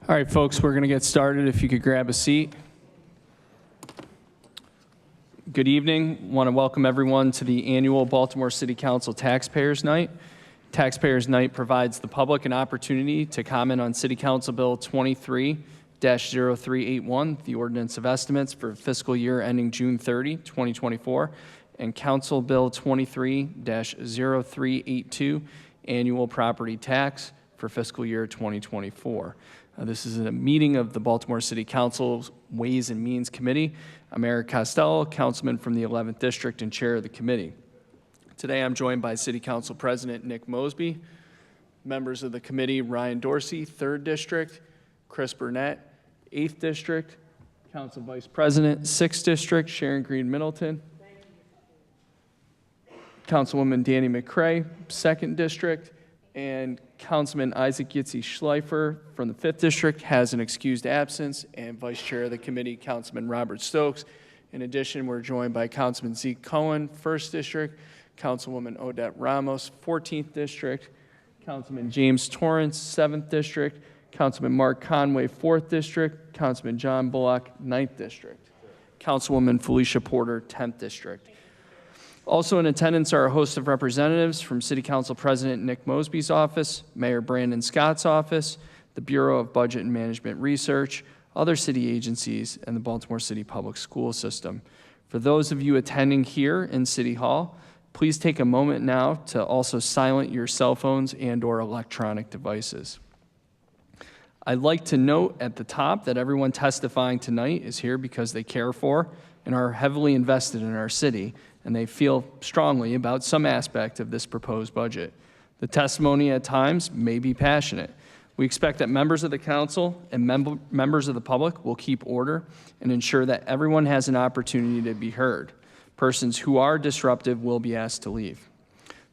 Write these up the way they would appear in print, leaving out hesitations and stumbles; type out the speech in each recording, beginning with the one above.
All right, folks, we're going to get started. If you could grab a seat. Good evening. Want to welcome everyone to the annual Baltimore City Council Taxpayers Night. Taxpayers Night provides the public an opportunity to comment on City Council Bill 23-0381, the Ordinance of Estimates for fiscal year ending June 30, 2024, and Council Bill 23-0382, Annual Property Tax for fiscal year 2024. This is a meeting of the Baltimore City Council's Ways and Means Committee. I'm Eric Costello, councilman from the 11th District and chair of the committee. Today I'm joined by City Council President Nick Mosby, members of the committee Ryan Dorsey, 3rd District, Chris Burnett, 8th District, Council Vice President, 6th District, Sharon Green Middleton, Councilwoman Danny McCray, 2nd District, and Councilman Isaac Yitzi Schleifer from the 5th District has an excused absence, and Vice Chair of the committee, Councilman Robert Stokes. In addition, we're joined by Councilman Zeke Cohen, 1st District, Councilwoman Odette Ramos, 14th District, Councilman James Torrance, 7th District, Councilman Mark Conway, 4th District, Councilman John Bullock, 9th District, Councilwoman Felicia Porter, 10th District. Also in attendance are a host of representatives from City Council President Nick Mosby's office, Mayor Brandon Scott's office, the Bureau of Budget and Management Research, other city agencies, and the Baltimore City Public School System. For those of you attending here in City Hall, please take a moment now to also silence your cell phones and/or electronic devices. I'd like to note at the top that everyone testifying tonight is here because they care for and are heavily invested in our city, and they feel strongly about some aspect of this proposed budget. The testimony at times may be passionate. We expect that members of the council and members of the public will keep order and ensure that everyone has an opportunity to be heard. Persons who are disruptive will be asked to leave.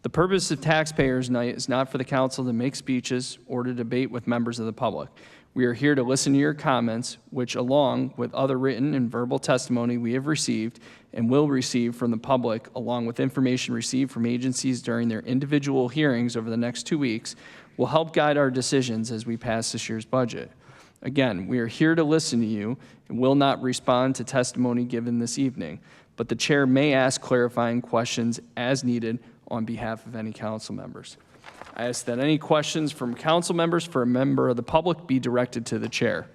The purpose of Taxpayers Night is not for the council to make speeches or to debate with members of the public. We are here to listen to your comments, which, along with other written and verbal testimony we have received and will receive from the public, along with information received from agencies during their individual hearings over the next 2 weeks, will help guide our decisions as we pass this year's budget. Again, we are here to listen to you and will not respond to testimony given this evening, but the chair may ask clarifying questions as needed on behalf of any council members. I ask that any questions from council members for a member of the public be directed to the chair.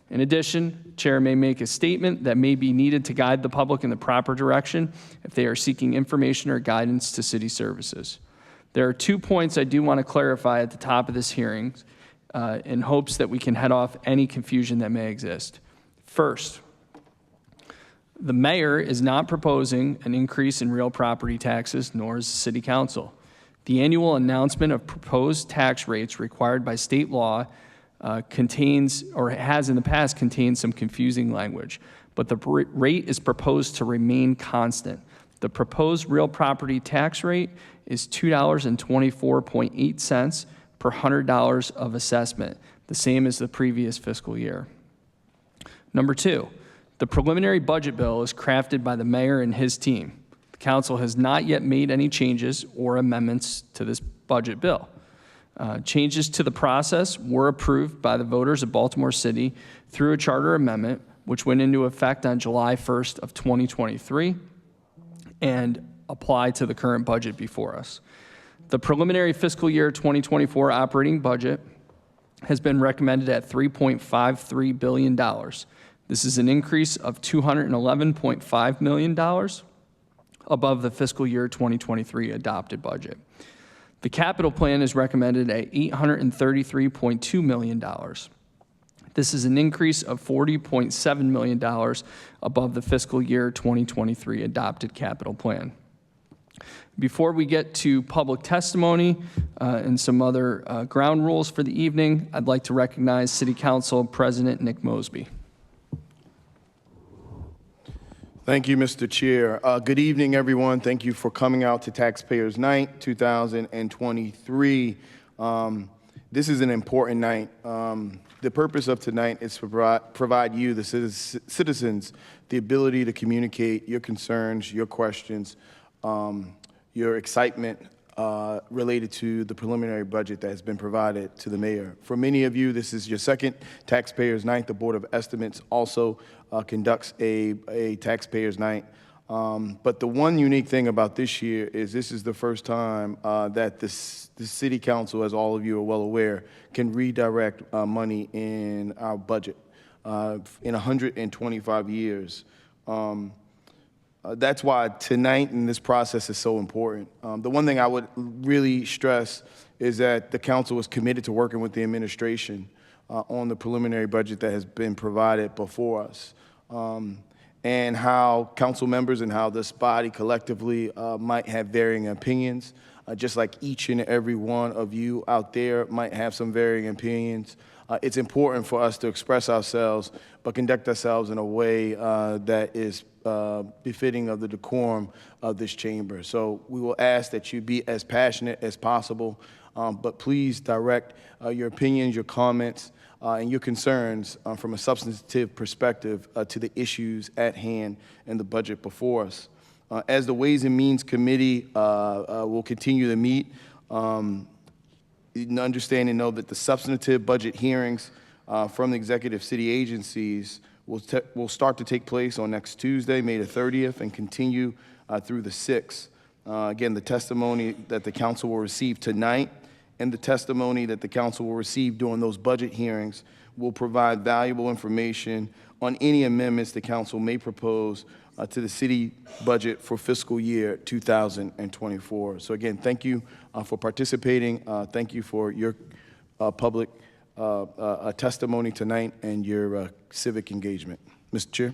In addition, the chair may make a statement that may be needed to guide the public in the proper direction if they are seeking information or guidance to city services. There are 2 points I do want to clarify at the top of this hearing in hopes that we can head off any confusion that may exist. First, the mayor is not proposing an increase in real property taxes, nor is the city council. The annual announcement of proposed tax rates required by state law contains, or has in the past contained, some confusing language, but the rate is proposed to remain constant. The proposed real property tax rate is $2.24.8 per $100 of assessment, the same as the previous fiscal year. Number 2, the preliminary budget bill is crafted by the mayor and his team. The council has not yet made any changes or amendments to this budget bill. Changes to the process were approved by the voters of Baltimore City through a charter amendment, which went into effect on July 1st of 2023 and apply to the current budget before us. The preliminary fiscal year 2024 operating budget has been recommended at $3.53 billion. This is an increase of $211.5 million above the fiscal year 2023 adopted budget. The capital plan is recommended at $833.2 million. This is an increase of $40.7 million above the fiscal year 2023 adopted capital plan. Before we get to public testimony and some other ground rules for the evening, I'd like to recognize City Council President Nick Mosby. Thank you, Mr. Chair. Good evening, everyone. Thank you for coming out to Taxpayers Night 2023. This is an important night. The purpose of tonight is to provide you, the citizens, the ability to communicate your concerns, your questions, your excitement related to the preliminary budget that has been provided to the mayor. For many of you, this is your second Taxpayers Night. The Board of Estimates also conducts a Taxpayers Night. But the one unique thing about this year is this is the first time that the City Council, as all of you are well aware, can redirect money in our budget in 125 years. That's why tonight in this process is so important. The one thing I would really stress is that the council is committed to working with the administration on the preliminary budget that has been provided before us, and how council members and how this body collectively might have varying opinions, just like each and every one of you out there might have some varying opinions. It's important for us to express ourselves, but conduct ourselves in a way that is befitting of the decorum of this chamber. So we will ask that you be as passionate as possible, but please direct your opinions, your comments, and your concerns from a substantive perspective to the issues at hand in the budget before us. As the Ways and Means Committee will continue to meet, understand and know that the substantive budget hearings from the executive city agencies will start to take place on next Tuesday, May the 30th, and continue through the 6th. Again, the testimony that the council will receive tonight and the testimony that the council will receive during those budget hearings will provide valuable information on any amendments the council may propose to the city budget for fiscal year 2024. So again, thank you for participating. Thank you for your public testimony tonight and your civic engagement. Mr. Chair.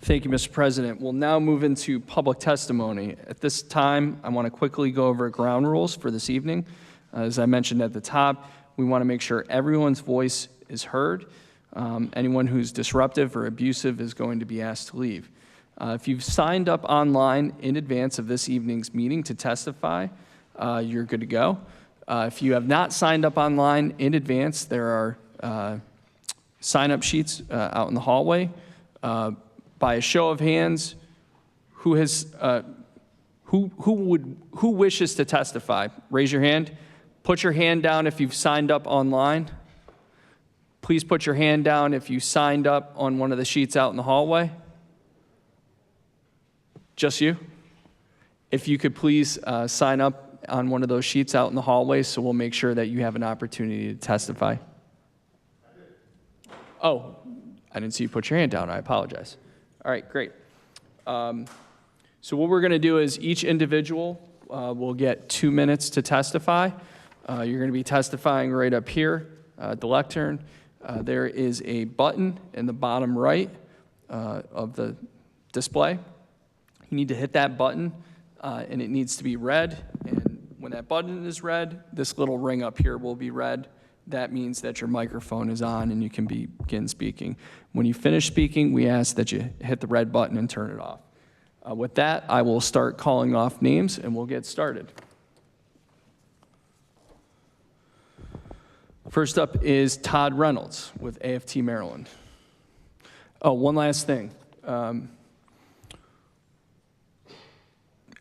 Thank you, Mr. President. We'll now move into public testimony. At this time, I want to quickly go over ground rules for this evening. As I mentioned at the top, we want to make sure everyone's voice is heard. Anyone who's disruptive or abusive is going to be asked to leave. If you've signed up online in advance of this evening's meeting to testify, you're good to go. If you have not signed up online in advance, there are sign-up sheets out in the hallway. By a show of hands, who wishes to testify? Raise your hand. Put your hand down if you've signed up online. Please put your hand down if you signed up on one of the sheets out in the hallway. Just you? If you could please sign up on one of those sheets out in the hallway so we'll make sure that you have an opportunity to testify. Oh, I didn't see you put your hand down. I apologize. All right, great. So what we're going to do is each individual will get 2 minutes to testify. You're going to be testifying right up here at the lectern. There is a button in the bottom right of the display. You need to hit that button, and it needs to be red. And when that button is red, this little ring up here will be red. That means that your microphone is on and you can begin speaking. When you finish speaking, we ask that you hit the red button and turn it off. With that, I will start calling off names and we'll get started. First up is Todd Reynolds with AFT Maryland. Oh, one last thing. I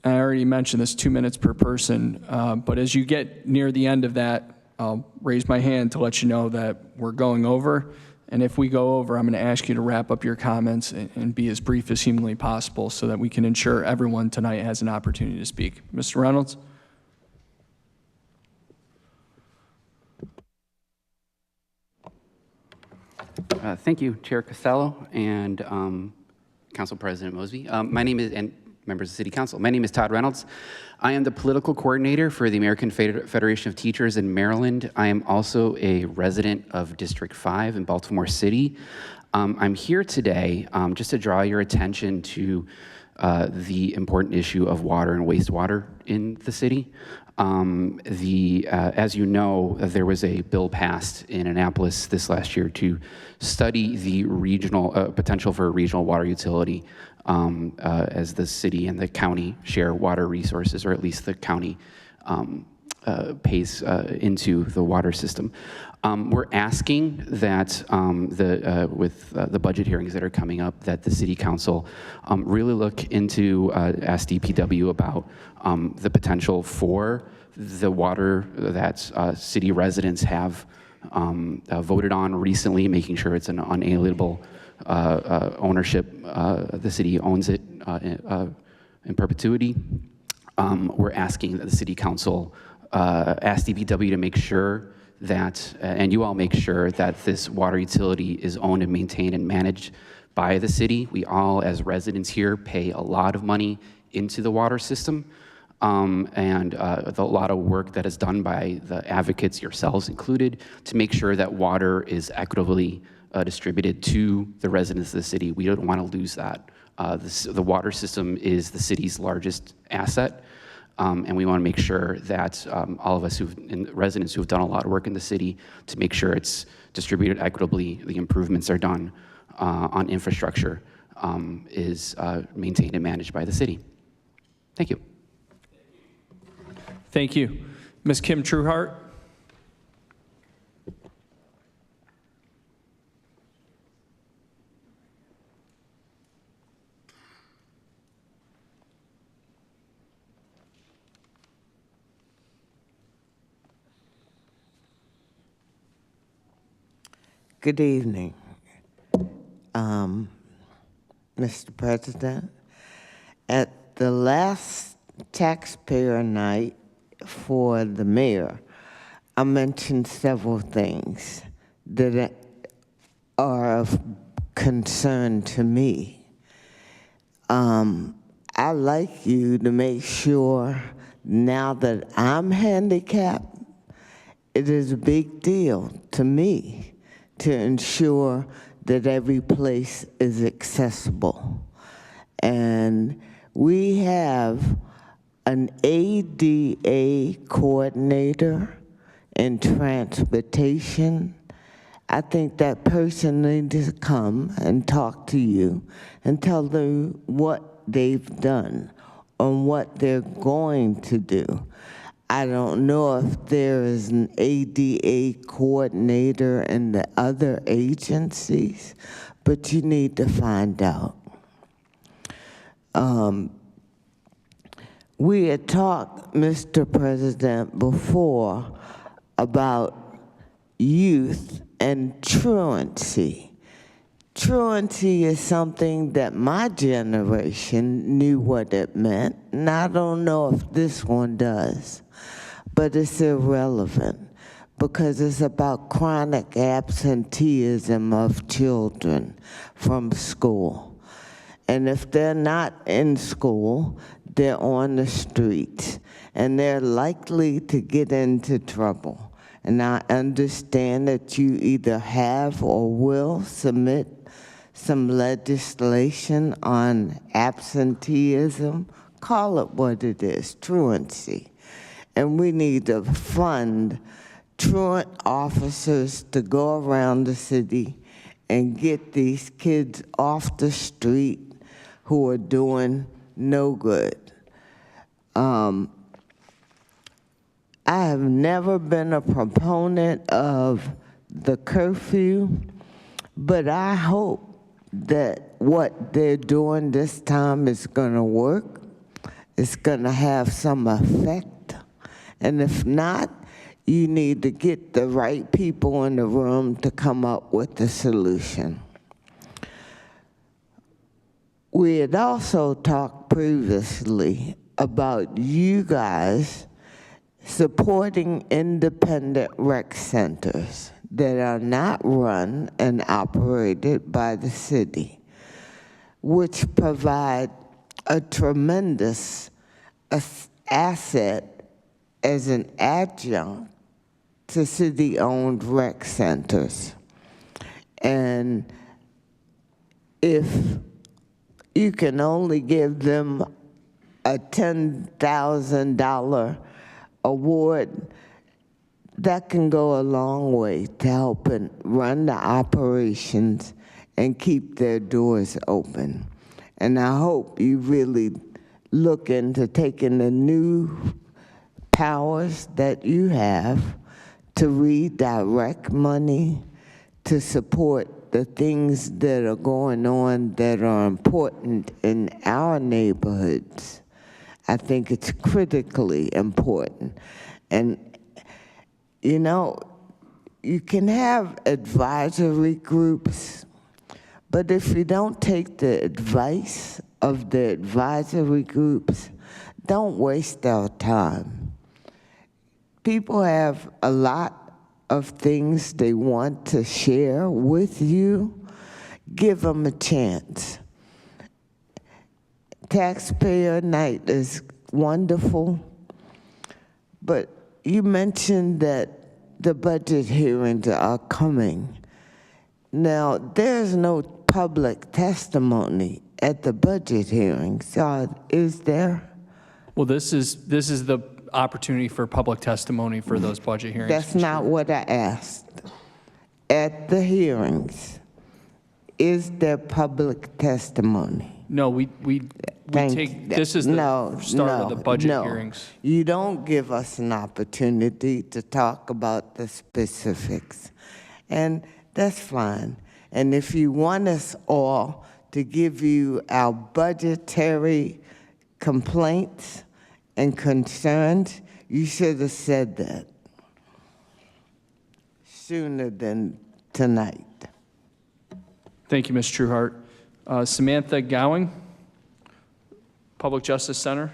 already mentioned this, 2 minutes per person, but as you get near the end of that, I'll raise my hand to let you know that we're going over. And if we go over, I'm going to ask you to wrap up your comments and be as brief as humanly possible so that we can ensure everyone tonight has an opportunity to speak. Mr. Reynolds? Thank you, Chair Costello and Council President Mosby. My name is, and members of the City Council, my name is Todd Reynolds. I am the political coordinator for the American Federation of Teachers in Maryland. I am also a resident of District 5 in Baltimore City. I'm here today just to draw your attention to the important issue of water and wastewater in the city. As you know, there was a bill passed in Annapolis this last year to study the regional potential for a regional water utility as the city and the county share water resources, or at least the county pays into the water system. We're asking that with the budget hearings that are coming up, that the City Council really look into, ask DPW about the potential for the water that city residents have voted on recently, making sure it's an unalienable ownership. The city owns it in perpetuity. We're asking that the City Council ask DPW to make sure that, and you all make sure that this water utility is owned and maintained and managed by the city. We all, as residents here, pay a lot of money into the water system, and a lot of work that is done by the advocates, yourselves included, to make sure that water is equitably distributed to the residents of the city. We don't want to lose that. The water system is the city's largest asset. And we want to make sure that all of us residents who've done a lot of work in the city to make sure it's distributed equitably, the improvements are done on infrastructure, is maintained and managed by the city. Thank you. Thank you. Ms. Kim Truhart. Good evening, Mr. President. At the last taxpayer night for the mayor, I mentioned several things that are of concern to me. I like you to make sure now that I'm handicapped, it is a big deal to me to ensure that every place is accessible. And we have an ADA coordinator in transportation. I think that person needs to come and talk to you and tell them what they've done and what they're going to do. I don't know if there is an ADA coordinator in the other agencies, but you need to find out. We had talked, Mr. President, before about youth and truancy. Truancy is something that my generation knew what it meant, and I don't know if this one does. But it's irrelevant because it's about chronic absenteeism of children from school. And if they're not in school, they're on the streets, and they're likely to get into trouble. And I understand that you either have or will submit some legislation on absenteeism. Call it what it is, truancy. And we need to fund truant officers to go around the city and get these kids off the street who are doing no good. I have never been a proponent of the curfew, but I hope that what they're doing this time is going to work. It's going to have some effect. And if not, you need to get the right people in the room to come up with the solution. We had also talked previously about you guys supporting independent rec centers that are not run and operated by the city, which provide a tremendous asset as an adjunct to city-owned rec centers. And if you can only give them a $10,000 award, that can go a long way to helping run the operations and keep their doors open. And I hope you really look into taking the new powers that you have to redirect money to support the things that are going on that are important in our neighborhoods. I think it's critically important. And, you know, you can have advisory groups, but if you don't take the advice of the advisory groups, don't waste our time. People have a lot of things they want to share with you. Give them a chance. Taxpayer night is wonderful, but you mentioned that the budget hearings are coming. Now, there's no public testimony at the budget hearings, is there? Well, this is the opportunity for public testimony for those budget hearings. That's not what I asked. At the hearings, is there public testimony? No, we take, this is the start of the budget hearings. You don't give us an opportunity to talk about the specifics. And that's fine. And if you want us all to give you our budgetary complaints and concerns, you should have said that sooner than tonight. Thank you, Ms. Truhart. Samantha Gowing, Public Justice Center.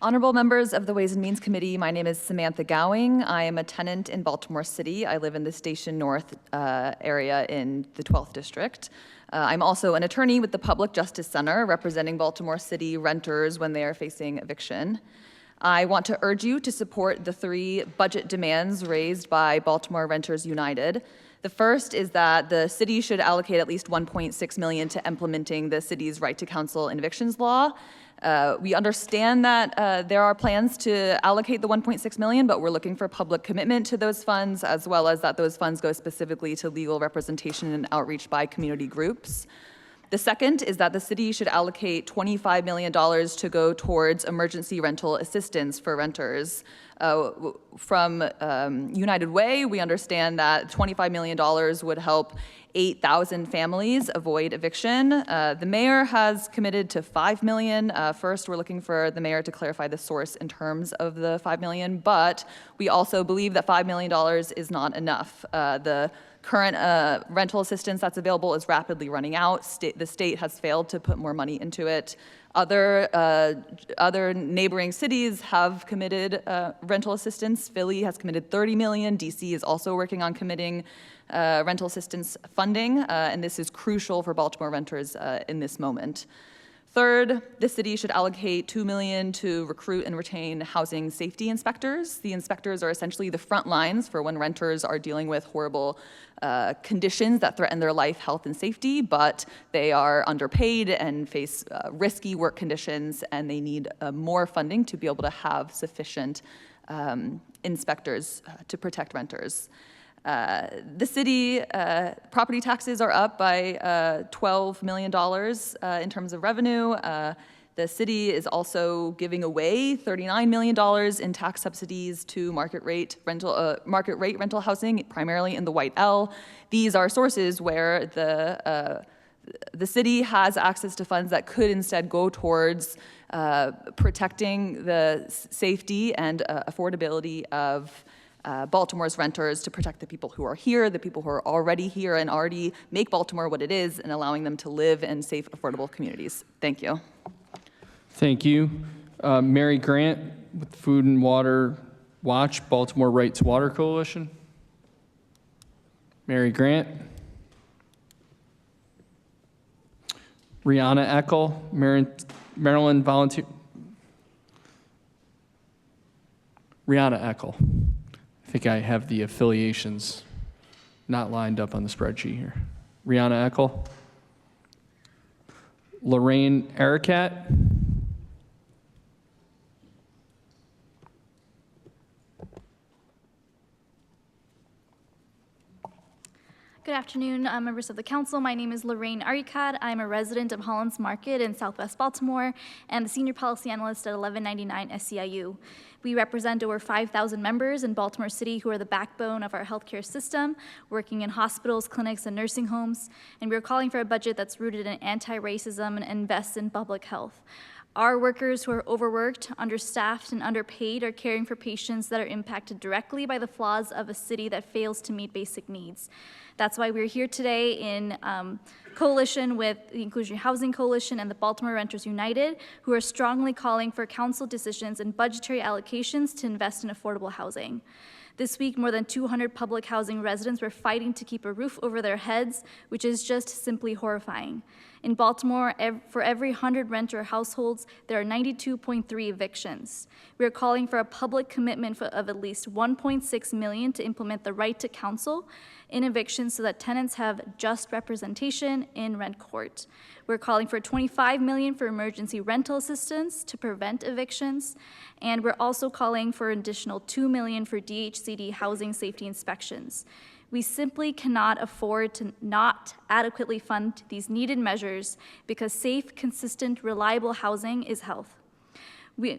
Honorable members of the Ways and Means Committee, my name is Samantha Gowing. I am a tenant in Baltimore City. I live in the Station North area in the 12th District. I'm also an attorney with the Public Justice Center, representing Baltimore City renters when they are facing eviction. I want to urge you to support the 3 budget demands raised by Baltimore Renters United. The first is that the city should allocate at least $1.6 million to implementing the city's right to counsel in evictions law. We understand that there are plans to allocate the $1.6 million, but we're looking for public commitment to those funds, as well as that those funds go specifically to legal representation and outreach by community groups. The second is that the city should allocate $25 million to go towards emergency rental assistance for renters. From United Way, we understand that $25 million would help 8,000 families avoid eviction. The mayor has committed to $5 million. First, we're looking for the mayor to clarify the source in terms of the $5 million, but we also believe that $5 million is not enough. The current rental assistance that's available is rapidly running out. The state has failed to put more money into it. Other neighboring cities have committed rental assistance. Philly has committed $30 million. DC is also working on committing rental assistance funding, and this is crucial for Baltimore renters in this moment. Third, the city should allocate $2 million to recruit and retain housing safety inspectors. The inspectors are essentially the front lines for when renters are dealing with horrible conditions that threaten their life, health, and safety, but they are underpaid and face risky work conditions, and they need more funding to be able to have sufficient inspectors to protect renters. The city property taxes are up by $12 million in terms of revenue. The city is also giving away $39 million in tax subsidies to market rate rental housing, primarily in the White L. These are sources where the city has access to funds that could instead go towards protecting the safety and affordability of Baltimore's renters, to protect the people who are here, the people who are already here and already make Baltimore what it is, and allowing them to live in safe, affordable communities. Thank you. Thank you. Mary Grant with Food and Water Watch, Baltimore Right to Water Coalition. Mary Grant. Rihanna Eckel, Maryland Volunteer. Rihanna Eckel. I think I have the affiliations not lined up on the spreadsheet here. Rihanna Eckel. Lorraine Arikad. Good afternoon, members of the council. My name is Lorraine Arikad. I'm a resident of Holland's Market in Southwest Baltimore and the senior policy analyst at 1199 SCIU. We represent over 5,000 members in Baltimore City who are the backbone of our healthcare system, working in hospitals, clinics, and nursing homes. And we're calling for a budget that's rooted in anti-racism and invests in public health. Our workers who are overworked, understaffed, and underpaid are caring for patients that are impacted directly by the flaws of a city that fails to meet basic needs. That's why we're here today in coalition with the Inclusionary Housing Coalition and the Baltimore Renters United, who are strongly calling for council decisions and budgetary allocations to invest in affordable housing. This week, more than 200 public housing residents were fighting to keep a roof over their heads, which is just simply horrifying. In Baltimore, for every 100 renter households, there are 92.3 evictions. We are calling for a public commitment of at least $1.6 million to implement the right to counsel in evictions so that tenants have just representation in rent court. We're calling for $25 million for emergency rental assistance to prevent evictions, and we're also calling for an additional $2 million for DHCD housing safety inspections. We simply cannot afford to not adequately fund these needed measures because safe, consistent, reliable housing is health.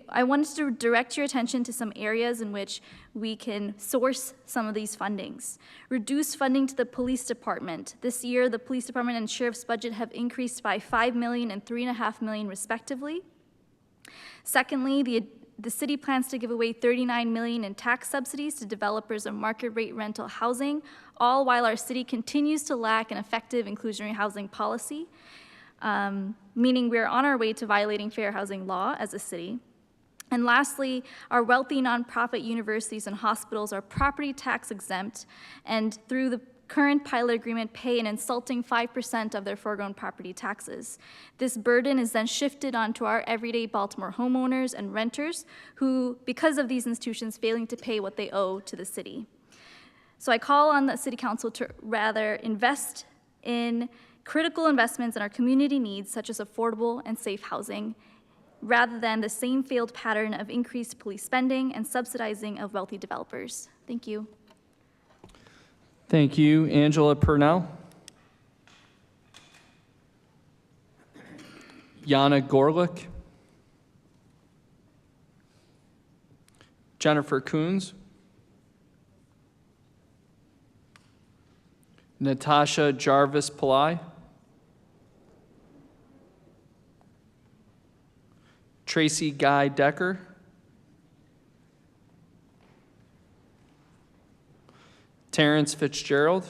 I wanted to direct your attention to some areas in which we can source some of these fundings. Reduce funding to the police department. This year, the police department and sheriff's budget have increased by $5 million and $3.5 million respectively. Secondly, the city plans to give away $39 million in tax subsidies to developers of market rate rental housing, all while our city continues to lack an effective inclusionary housing policy, meaning we're on our way to violating fair housing law as a city. And lastly, our wealthy nonprofit universities and hospitals are property tax exempt, and through the current pilot agreement pay an insulting 5% of their foregone property taxes. This burden is then shifted onto our everyday Baltimore homeowners and renters who, because of these institutions failing to pay what they owe to the city. So I call on the City Council to rather invest in critical investments in our community needs, such as affordable and safe housing, rather than the same failed pattern of increased police spending and subsidizing of wealthy developers. Thank you. Thank you. Angela Purnell. Yana Gorlick. Jennifer Coons. Natasha Jarvis Pillai. Tracy Guy Decker. Terence Fitzgerald.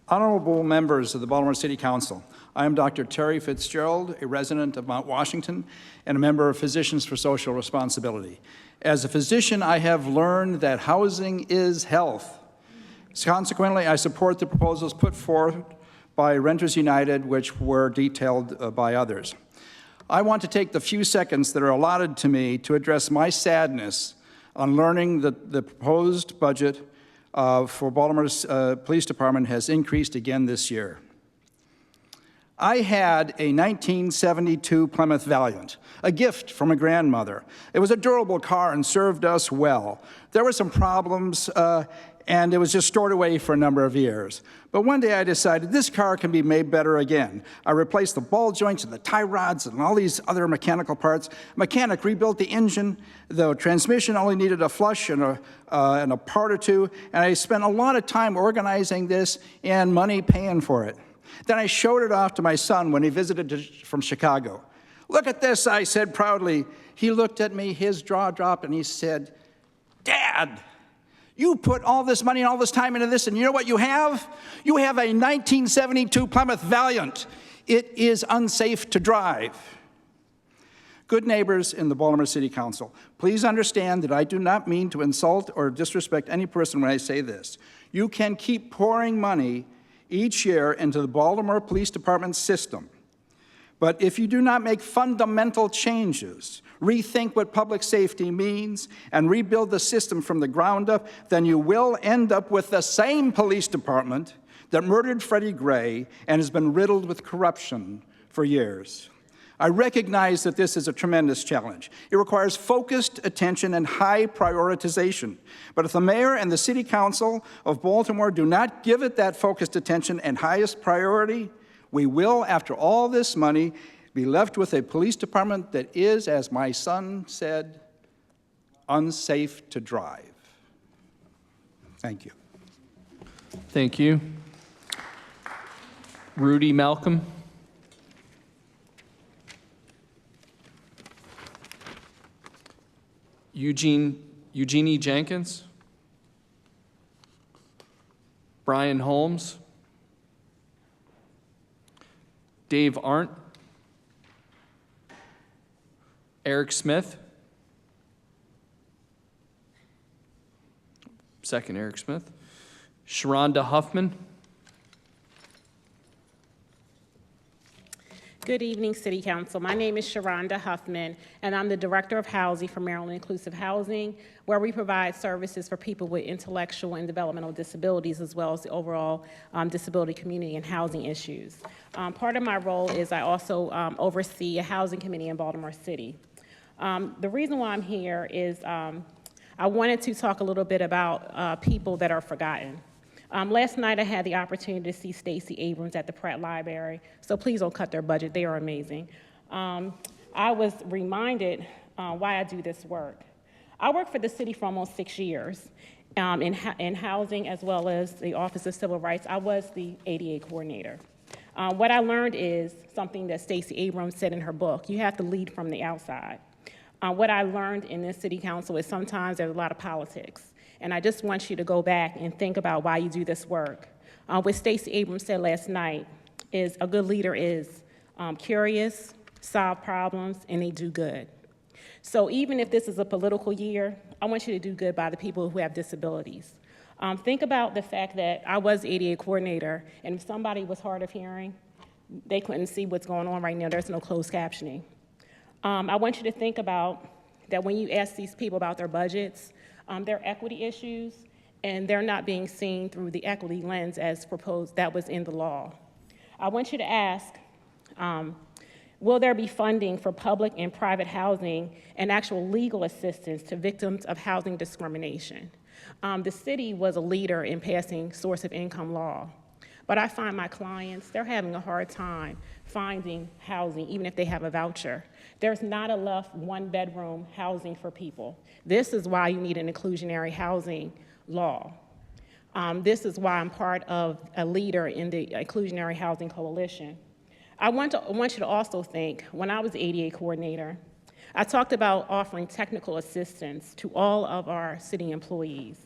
Honorable members of the Baltimore City Council, I am Dr. Terry Fitzgerald, a resident of Mount Washington and a member of Physicians for Social Responsibility. As a physician, I have learned that housing is health. Consequently, I support the proposals put forth by Renters United, which were detailed by others. I want to take the few seconds that are allotted to me to address my sadness on learning that the proposed budget for Baltimore's Police Department has increased again this year. I had a 1972 Plymouth Valiant, a gift from a grandmother. It was a durable car and served us well. There were some problems, and it was just stored away for a number of years. But one day I decided this car can be made better again. I replaced the ball joints and the tie rods and all these other mechanical parts. Mechanic rebuilt the engine. The transmission only needed a flush and a part or two, and I spent a lot of time organizing this and money paying for it. Then I showed it off to my son when he visited from Chicago. "Look at this," I said proudly. He looked at me, his jaw dropped, and he said, "Dad, you put all this money and all this time into this, and you know what you have? You have a 1972 Plymouth Valiant. It is unsafe to drive." Good neighbors in the Baltimore City Council, please understand that I do not mean to insult or disrespect any person when I say this. You can keep pouring money each year into the Baltimore Police Department system, but if you do not make fundamental changes, rethink what public safety means, and rebuild the system from the ground up, then you will end up with the same police department that murdered Freddie Gray and has been riddled with corruption for years. I recognize that this is a tremendous challenge. It requires focused attention and high prioritization. But if the mayor and the city council of Baltimore do not give it that focused attention and highest priority, we will, after all this money, be left with a police department that is, as my son said, unsafe to drive. Thank you. Thank you. Rudy Malcolm. Eugenie Jenkins. Brian Holmes. Dave Arndt. Eric Smith. Second, Eric Smith. Sharonda Huffman. Good evening, City Council. My name is Sharonda Huffman, and I'm the Director of Housing for Maryland Inclusive Housing, where we provide services for people with intellectual and developmental disabilities, as well as the overall disability community and housing issues. Part of my role is I also oversee a housing committee in Baltimore City. The reason why I'm here is I wanted to talk a little bit about people that are forgotten. Last night I had the opportunity to see Stacey Abrams at the Pratt Library, so please don't cut their budget, they are amazing. I was reminded why I do this work. I worked for the city for almost 6 years in housing as well as the Office of Civil Rights. I was the ADA coordinator. What I learned is something that Stacey Abrams said in her book: you have to lead from the outside. What I learned in this city council is sometimes there's a lot of politics. And I just want you to go back and think about why you do this work. What Stacey Abrams said last night is a good leader is curious, solve problems, and they do good. So even if this is a political year, I want you to do good by the people who have disabilities. Think about the fact that I was ADA coordinator, and if somebody was hard of hearing, they couldn't see what's going on right now. There's no closed captioning. I want you to think about that when you ask these people about their budgets, there are equity issues, and they're not being seen through the equity lens as proposed that was in the law. I want you to ask, will there be funding for public and private housing and actual legal assistance to victims of housing discrimination? The city was a leader in passing source of income law, but I find my clients, they're having a hard time finding housing, even if they have a voucher. There's not enough one-bedroom housing for people. This is why you need an inclusionary housing law. This is why I'm part of a leader in the Inclusionary Housing Coalition. I want you to also think, when I was ADA coordinator, I talked about offering technical assistance to all of our city employees,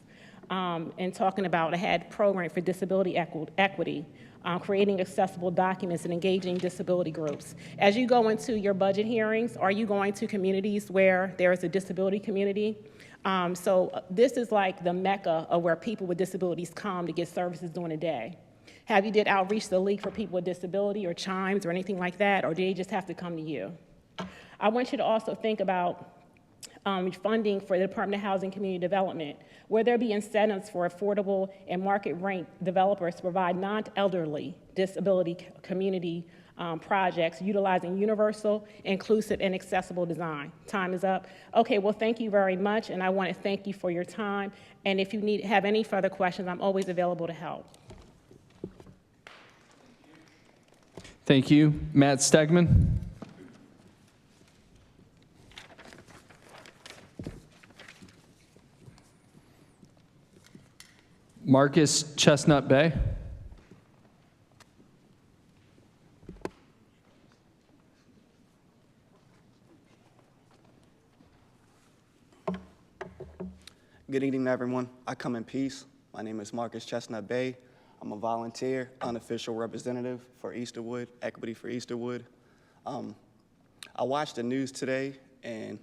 and talking about, I had a program for disability equity, creating accessible documents and engaging disability groups. As you go into your budget hearings, are you going to communities where there is a disability community? So this is like the mecca of where people with disabilities come to get services during the day. Have you did outreach to the League for People with Disability or Chimes or anything like that, or do they just have to come to you? I want you to also think about funding for the Department of Housing and Community Development, where there be incentives for affordable and market-rate developers to provide non-elderly disability community projects utilizing universal, inclusive, and accessible design. Time is up. Okay, well, thank you very much, and I want to thank you for your time. And if you have any further questions, I'm always available to help. Thank you. Matt Stegman. Marcus Chestnut Bay. Good evening, everyone. I come in peace. My name is Marcus Chestnut Bay. I'm a volunteer, unofficial representative for Easterwood, Equity for Easterwood. I watched the news today, and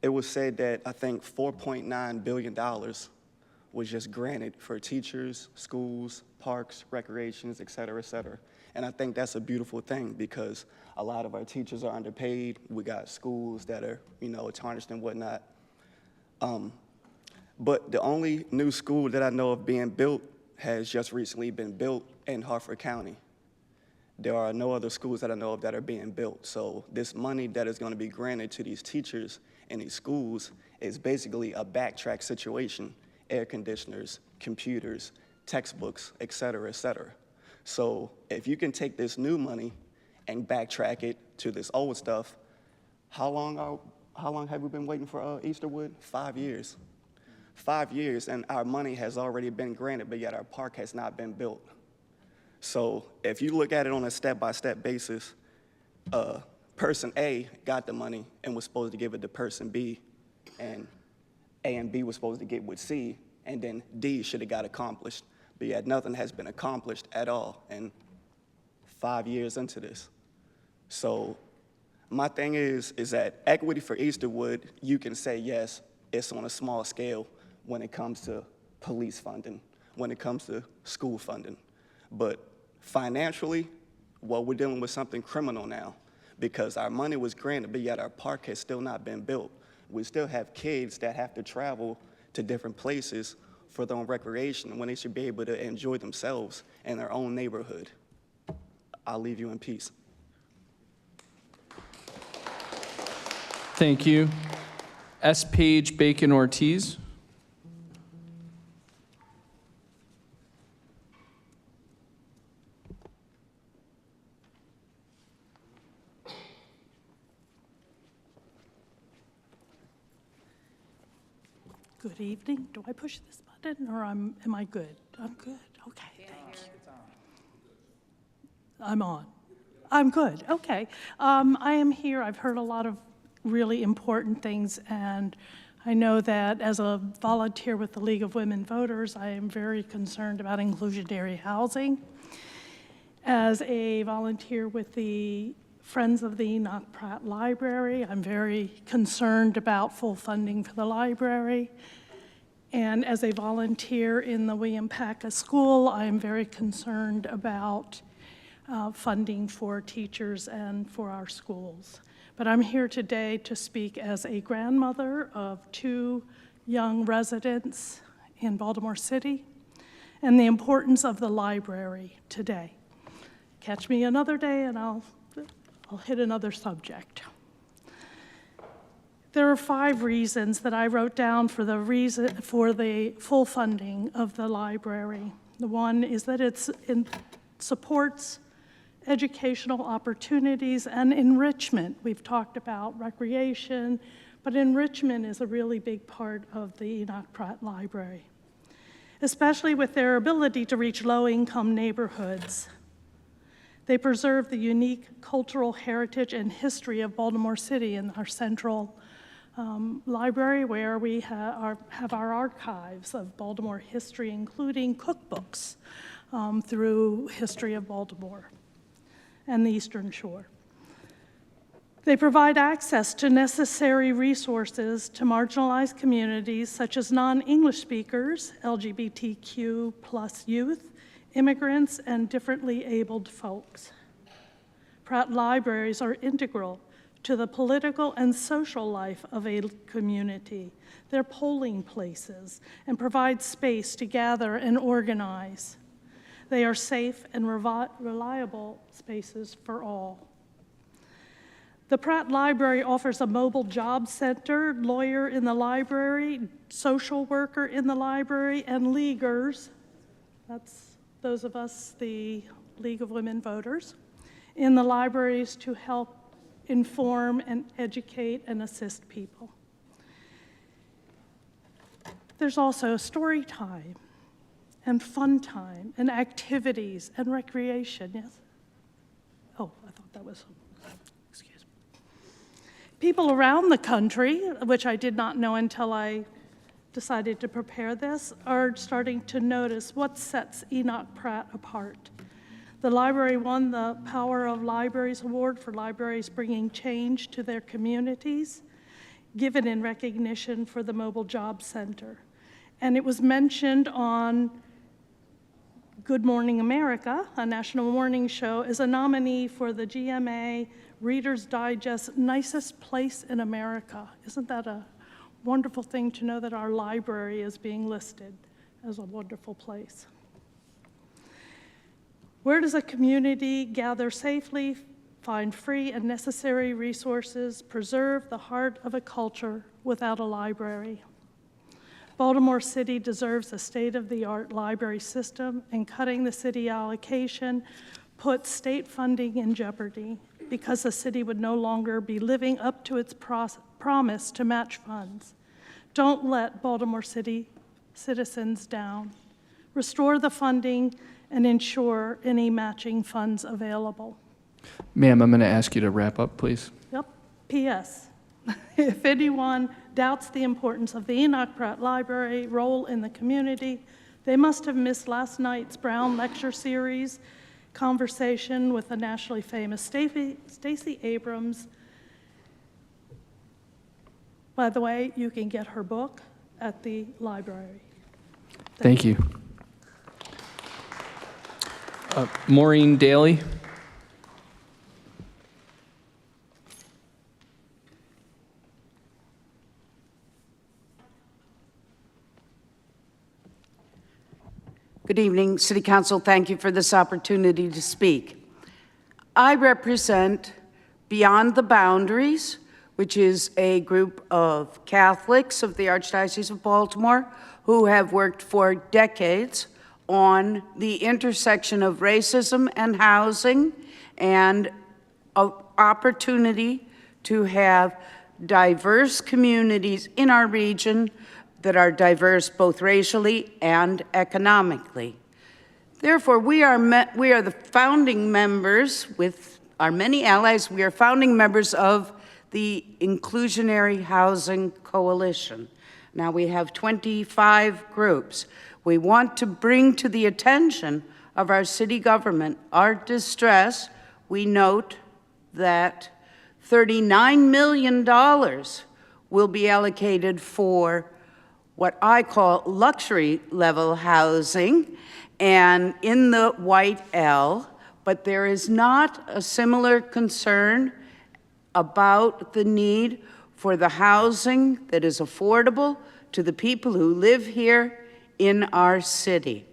it was said that I think $4.9 billion was just granted for teachers, schools, parks, recreations, et cetera, et cetera. And I think that's a beautiful thing because a lot of our teachers are underpaid. We got schools that are, tarnished and whatnot. But the only new school that I know of being built has just recently been built in Harford County. there are no other schools that I know of that are being built. So this money that is going to be granted to these teachers in these schools is basically a backtrack situation: air conditioners, computers, textbooks, et cetera, et cetera. So if you can take this new money and backtrack it to this old stuff, how long have we been waiting for Easterwood? 5 years. 5 years, and our money has already been granted, but yet our park has not been built. So if you look at it on a step-by-step basis, person A got the money and was supposed to give it to person B, and A and B was supposed to get with C, and then D should have got accomplished. But yet nothing has been accomplished at all, and 5 years into this. So my thing is that equity for Easterwood, you can say, yes, it's on a small scale when it comes to police funding, when it comes to school funding. But financially, well, we're dealing with something criminal now, because our money was granted, but yet our park has still not been built. We still have kids that have to travel to different places for their own recreation when they should be able to enjoy themselves in their own neighborhood. I'll leave you in peace. Thank you. S. Page Bacon Ortiz. Good evening. Do I push this button or am I good? I'm good. Okay, thank you. I'm on. I'm good. Okay. I am here. I've heard a lot of really important things, and I know that as a volunteer with the League of Women Voters, I am very concerned about inclusionary housing. As a volunteer with the Friends of the Enoch Pratt Library, I'm very concerned about full funding for the library. And as a volunteer in the William Packa School, I am very concerned about funding for teachers and for our schools. But I'm here today to speak as a grandmother of 2 young residents in Baltimore City and the importance of the library today. Catch me another day and I'll hit another subject. There are 5 reasons that I wrote down for the full funding of the library. The one is that it supports educational opportunities and enrichment. We've talked about recreation, but enrichment is a really big part of the Enoch Pratt Library, especially with their ability to reach low-income neighborhoods. They preserve the unique cultural heritage and history of Baltimore City in our central library, where we have our archives of Baltimore history, including cookbooks through history of Baltimore and the Eastern Shore. They provide access to necessary resources to marginalized communities such as non-English speakers, LGBTQ plus youth, immigrants, and differently abled folks. Pratt libraries are integral to the political and social life of a community. They're polling places and provide space to gather and organize. They are safe and reliable spaces for all. The Pratt Library offers a mobile job center, lawyer in the library, social worker in the library, and leaguers, that's those of us, the League of Women Voters, in the libraries to help inform and educate and assist people. There's also story time and fun time and activities and recreation, yes? Oh, I thought that was, excuse me. People around the country, which I did not know until I decided to prepare this, are starting to notice what sets Enoch Pratt apart. The library won the Power of Libraries Award for libraries bringing change to their communities, given in recognition for the Mobile Job Center. And it was mentioned on Good Morning America, a national morning show, as a nominee for the GMA Reader's Digest Nicest Place in America. Isn't that a wonderful thing to know that our library is being listed as a wonderful place? Where does a community gather safely, find free and necessary resources, preserve the heart of a culture without a library? Baltimore City deserves a state-of-the-art library system, and cutting the city allocation puts state funding in jeopardy because the city would no longer be living up to its promise to match funds. Don't let Baltimore City citizens down. Restore the funding and ensure any matching funds available. Ma'am, I'm going to ask you to wrap up, please. Yep. P.S. If anyone doubts the importance of the Enoch Pratt Library role in the community, they must have missed last night's Brown Lecture Series conversation with the nationally famous Stacey Abrams. By the way, you can get her book at the library. Thank you. Maureen Daly. Good evening, City Council. Thank you for this opportunity to speak. I represent Beyond the Boundaries, which is a group of Catholics of the Archdiocese of Baltimore who have worked for decades on the intersection of racism and housing and opportunity to have diverse communities in our region that are diverse both racially and economically. Therefore, we are the founding members, with our many allies, we are founding members of the Inclusionary Housing Coalition. Now we have 25 groups. We want to bring to the attention of our city government our distress. We note that $39 million will be allocated for what I call luxury level housing and in the white L, but there is not a similar concern about the need for the housing that is affordable to the people who live here in our city.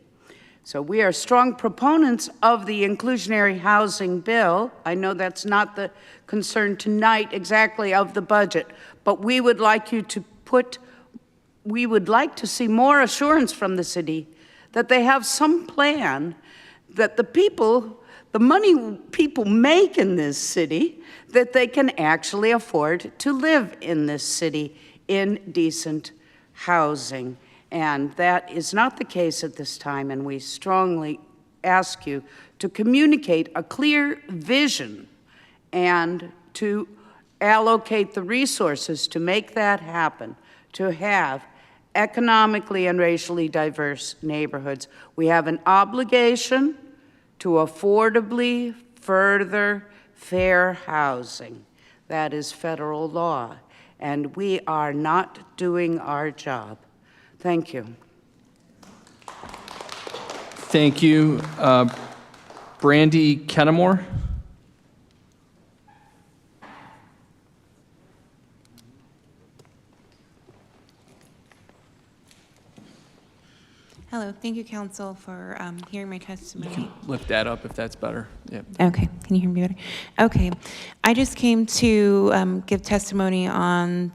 So we are strong proponents of the inclusionary housing bill. I know that's not the concern tonight exactly of the budget, but we would like to see more assurance from the city that they have some plan that the money people make in this city, that they can actually afford to live in this city in decent housing. And that is not the case at this time, and we strongly ask you to communicate a clear vision and to allocate the resources to make that happen, to have economically and racially diverse neighborhoods. We have an obligation to affordably further fair housing. That is federal law, and we are not doing our job. Thank you. Thank you. Brandy Kennemore. Hello, thank you, Council, for hearing my testimony. You can lift that up if that's better. Yeah. Okay, can you hear me better? Okay, I just came to give testimony on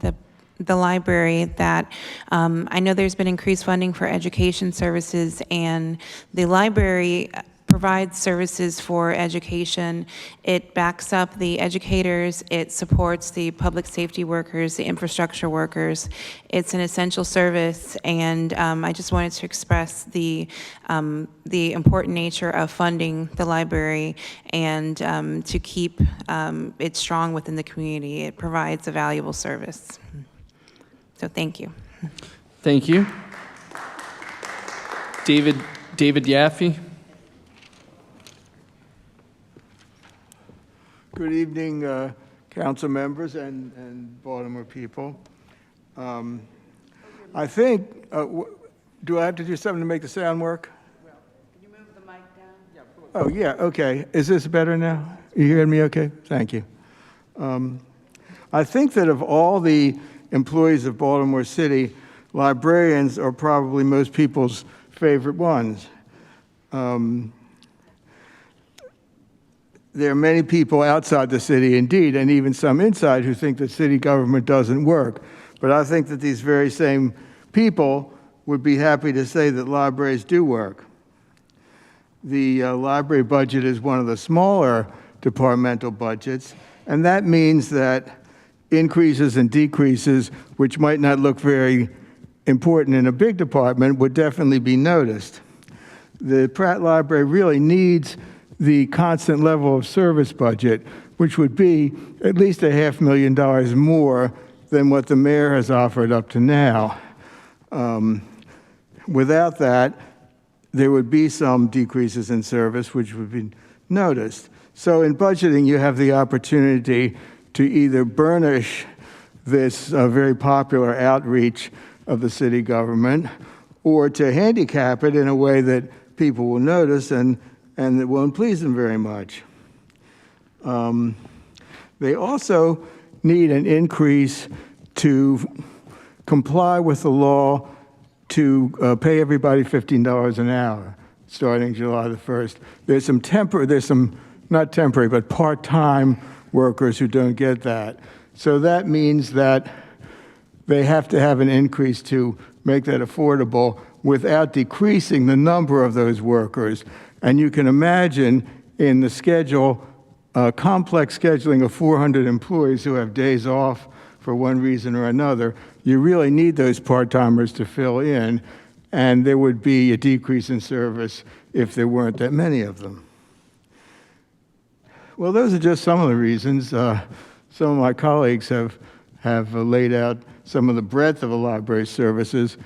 the library that I know there's been increased funding for education services, and the library provides services for education. It backs up the educators, it supports the public safety workers, the infrastructure workers. It's an essential service, and I just wanted to express the important nature of funding the library and to keep it strong within the community. It provides a valuable service. So thank you. Thank you. David Yaffe. Good evening, council members and Baltimore people. I think, do I have to do something to make the sound work? Well, can you move the mic down? Yeah, of course. Oh, yeah, okay. Is this better now? You hearing me okay? Thank you. I think that of all the employees of Baltimore City, librarians are probably most people's favorite ones. there are many people outside the city, indeed, and even some inside, who think that city government doesn't work. But I think that these very same people would be happy to say that libraries do work. The library budget is one of the smaller departmental budgets, and that means that increases and decreases, which might not look very important in a big department, would definitely be noticed. The Pratt Library really needs the constant level of service budget, which would be at least $500,000 more than what the mayor has offered up to now. Without that, there would be some decreases in service, which would be noticed. So in budgeting, you have the opportunity to either burnish this very popular outreach of the city government, or to handicap it in a way that people will notice and it won't please them very much. They also need an increase to comply with the law to pay everybody $15 an hour starting July the 1st. There's some not temporary, but part-time workers who don't get that. So that means that they have to have an increase to make that affordable without decreasing the number of those workers. And you can imagine in the schedule, complex scheduling of 400 employees who have days off for one reason or another, you really need those part-timers to fill in, and there would be a decrease in service if there weren't that many of them. Well, those are just some of the reasons. Some of my colleagues have laid out some of the breadth of the library services.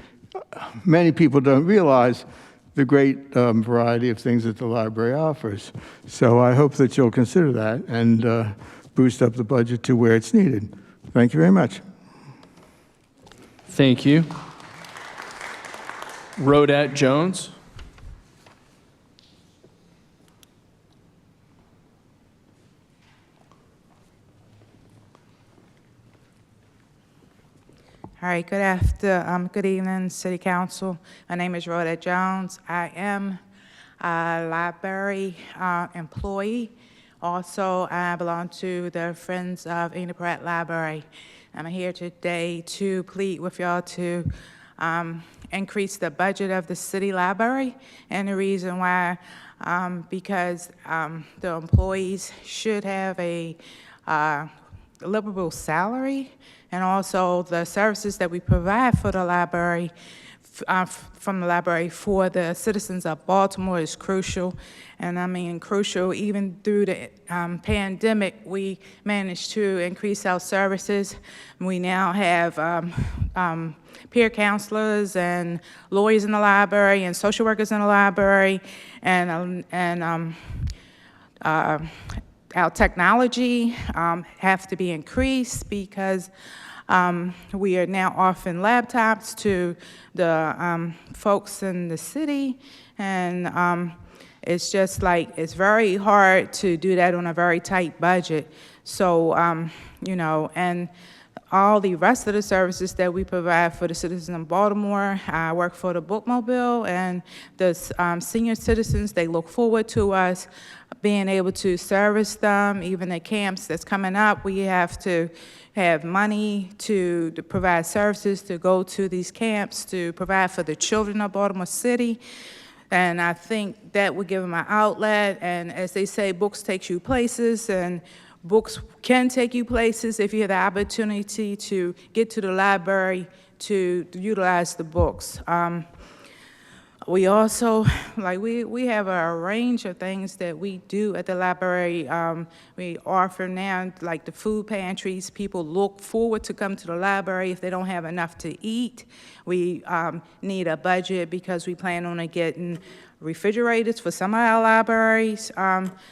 Many people don't realize the great variety of things that the library offers. So I hope that you'll consider that and boost up the budget to where it's needed. Thank you very much. Thank you. Rhoda Jones. All right, good evening, City Council. My name is Rhoda Jones. I am a library employee. Also, I belong to the Friends of Enoch Pratt Library. I'm here today to plead with y'all to increase the budget of the city library. And the reason why, because the employees should have a livable salary, and also the services that we provide for the library, from the library for the citizens of Baltimore is crucial. And I mean crucial even through the pandemic, we managed to increase our services. We now have peer counselors and lawyers in the library and social workers in the library, and our technology have to be increased because we are now offering laptops to the folks in the city, and it's just like, it's very hard to do that on a very tight budget. So, you know, and all the rest of the services that we provide for the citizens of Baltimore. I work for the Bookmobile, and the senior citizens, they look forward to us being able to service them. Even the camps that's coming up, we have to have money to provide services to go to these camps, to provide for the children of Baltimore City. And I think that would give them an outlet. And as they say, books take you places, and books can take you places if you have the opportunity to get to the library to utilize the books. We also, like, we have a range of things that we do at the library. We offer now, like the food pantries. People look forward to come to the library if they don't have enough to eat. We need a budget because we plan on getting refrigerators for some of our libraries,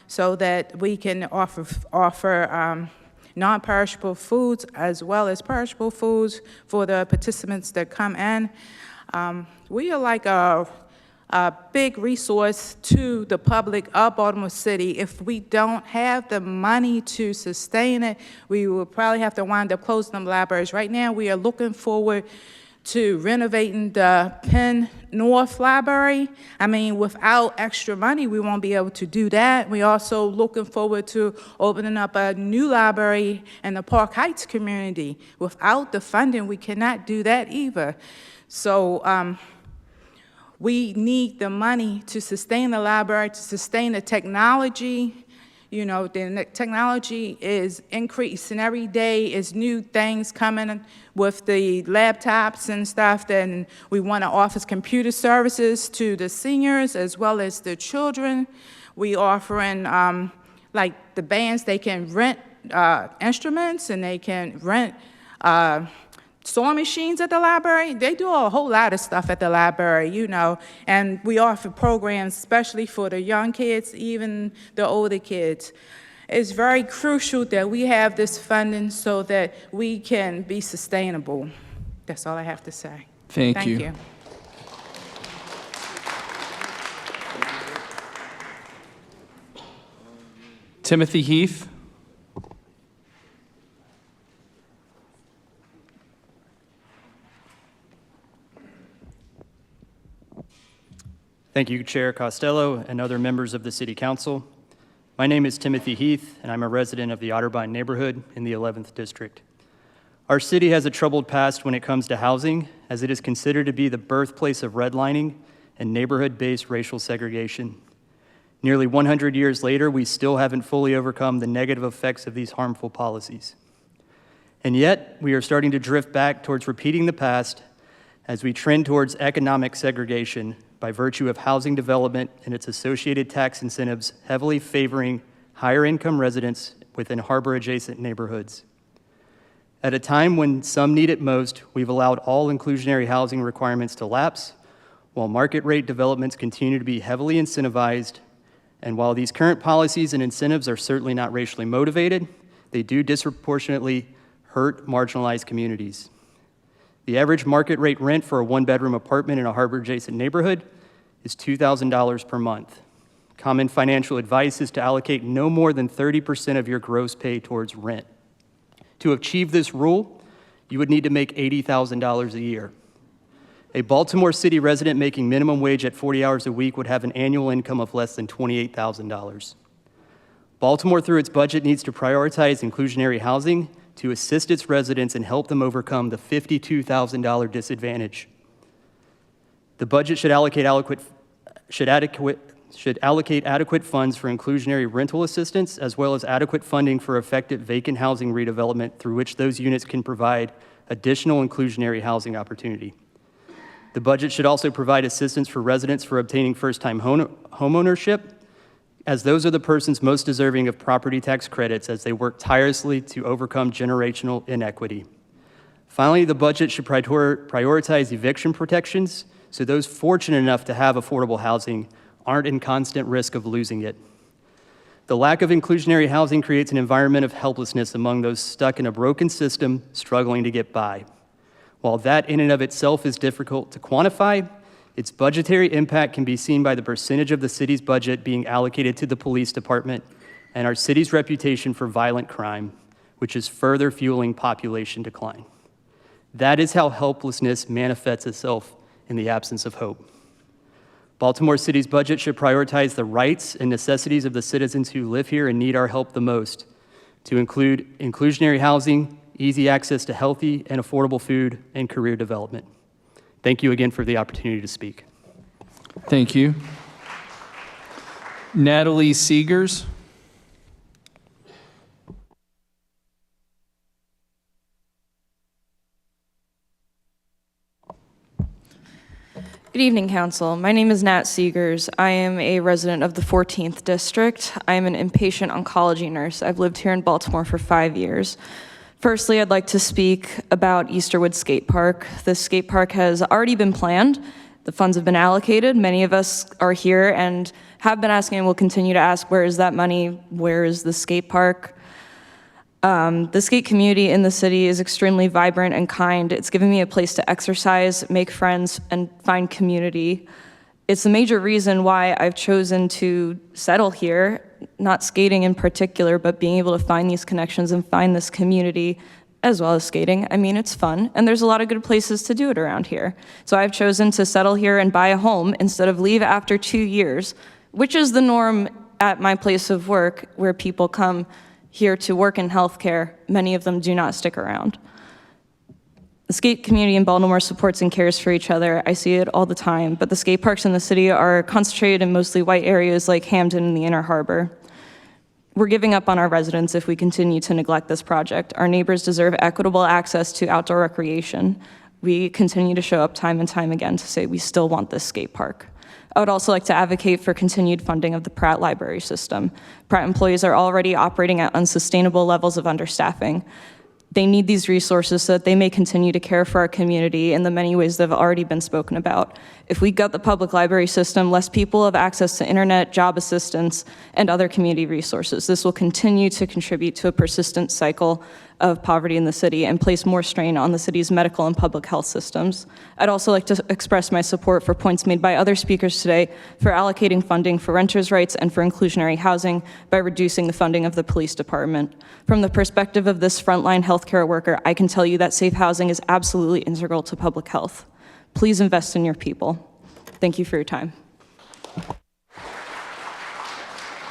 so that we can offer non-perishable foods as well as perishable foods for the participants that come in. We are like a big resource to the public of Baltimore City. If we don't have the money to sustain it, we will probably have to wind up closing them libraries. Right now, we are looking forward to renovating the Penn North Library. I mean, without extra money, we won't be able to do that. We also looking forward to opening up a new library in the Park Heights community. Without the funding, we cannot do that either. So we need the money to sustain the library, to sustain the technology. You know, the technology is increasing. Every day is new things coming with the laptops and stuff. Then we want to offer computer services to the seniors as well as the children. We offering, like the bands, they can rent instruments and they can rent sewing machines at the library. They do a whole lot of stuff at the library, you know, and we offer programs especially for the young kids, even the older kids. It's very crucial that we have this funding so that we can be sustainable. That's all I have to say. Thank you. Timothy Heath. Thank you, Chair Costello and other members of the City Council. My name is Timothy Heath, and I'm a resident of the Otterbein neighborhood in the 11th District. Our city has a troubled past when it comes to housing, as it is considered to be the birthplace of redlining and neighborhood-based racial segregation. Nearly 100 years later, we still haven't fully overcome the negative effects of these harmful policies. And yet, we are starting to drift back towards repeating the past as we trend towards economic segregation by virtue of housing development and its associated tax incentives heavily favoring higher income residents within harbor-adjacent neighborhoods. At a time when some need it most, we've allowed all inclusionary housing requirements to lapse, while market rate developments continue to be heavily incentivized. And while these current policies and incentives are certainly not racially motivated, they do disproportionately hurt marginalized communities. The average market rate rent for a one-bedroom apartment in a harbor-adjacent neighborhood is $2,000 per month. Common financial advice is to allocate no more than 30% of your gross pay towards rent. To achieve this rule, you would need to make $80,000 a year. A Baltimore City resident making minimum wage at 40 hours a week would have an annual income of less than $28,000. Baltimore, through its budget, needs to prioritize inclusionary housing to assist its residents and help them overcome the $52,000 disadvantage. The budget should allocate adequate funds for inclusionary rental assistance, as well as adequate funding for effective vacant housing redevelopment through which those units can provide additional inclusionary housing opportunity. The budget should also provide assistance for residents for obtaining first-time homeownership, as those are the persons most deserving of property tax credits as they work tirelessly to overcome generational inequity. Finally, the budget should prioritize eviction protections so those fortunate enough to have affordable housing aren't in constant risk of losing it. The lack of inclusionary housing creates an environment of helplessness among those stuck in a broken system struggling to get by. While that in and of itself is difficult to quantify, its budgetary impact can be seen by the percentage of the city's budget being allocated to the police department and our city's reputation for violent crime, which is further fueling population decline. That is how helplessness manifests itself in the absence of hope. Baltimore City's budget should prioritize the rights and necessities of the citizens who live here and need our help the most, to include inclusionary housing, easy access to healthy and affordable food, and career development. Thank you again for the opportunity to speak. Thank you. Nat Seegers. Good evening, Council. My name is Nat Seegers. I am a resident of the 14th District. I am an inpatient oncology nurse. I've lived here in Baltimore for 5 years. Firstly, I'd like to speak about Easterwood Skate Park. This skate park has already been planned. The funds have been allocated. Many of us are here and have been asking and will continue to ask, where is that money? Where is the skate park? The skate community in the city is extremely vibrant and kind. It's given me a place to exercise, make friends, and find community. It's a major reason why I've chosen to settle here, not skating in particular, but being able to find these connections and find this community as well as skating. I mean, it's fun, and there's a lot of good places to do it around here. So I've chosen to settle here and buy a home instead of leave after 2 years, which is the norm at my place of work, where people come here to work in healthcare. Many of them do not stick around. The skate community in Baltimore supports and cares for each other. I see it all the time, but the skate parks in the city are concentrated in mostly white areas like Hamden and the Inner Harbor. We're giving up on our residents if we continue to neglect this project. Our neighbors deserve equitable access to outdoor recreation. We continue to show up time and time again to say we still want this skate park. I would also like to advocate for continued funding of the Pratt library system. Pratt employees are already operating at unsustainable levels of understaffing. They need these resources so that they may continue to care for our community in the many ways that have already been spoken about. If we gut the public library system, less people have access to internet, job assistance, and other community resources. This will continue to contribute to a persistent cycle of poverty in the city and place more strain on the city's medical and public health systems. I'd also like to express my support for points made by other speakers today for allocating funding for renters' rights and for inclusionary housing by reducing the funding of the police department. From the perspective of this frontline healthcare worker, I can tell you that safe housing is absolutely integral to public health. Please invest in your people. Thank you for your time.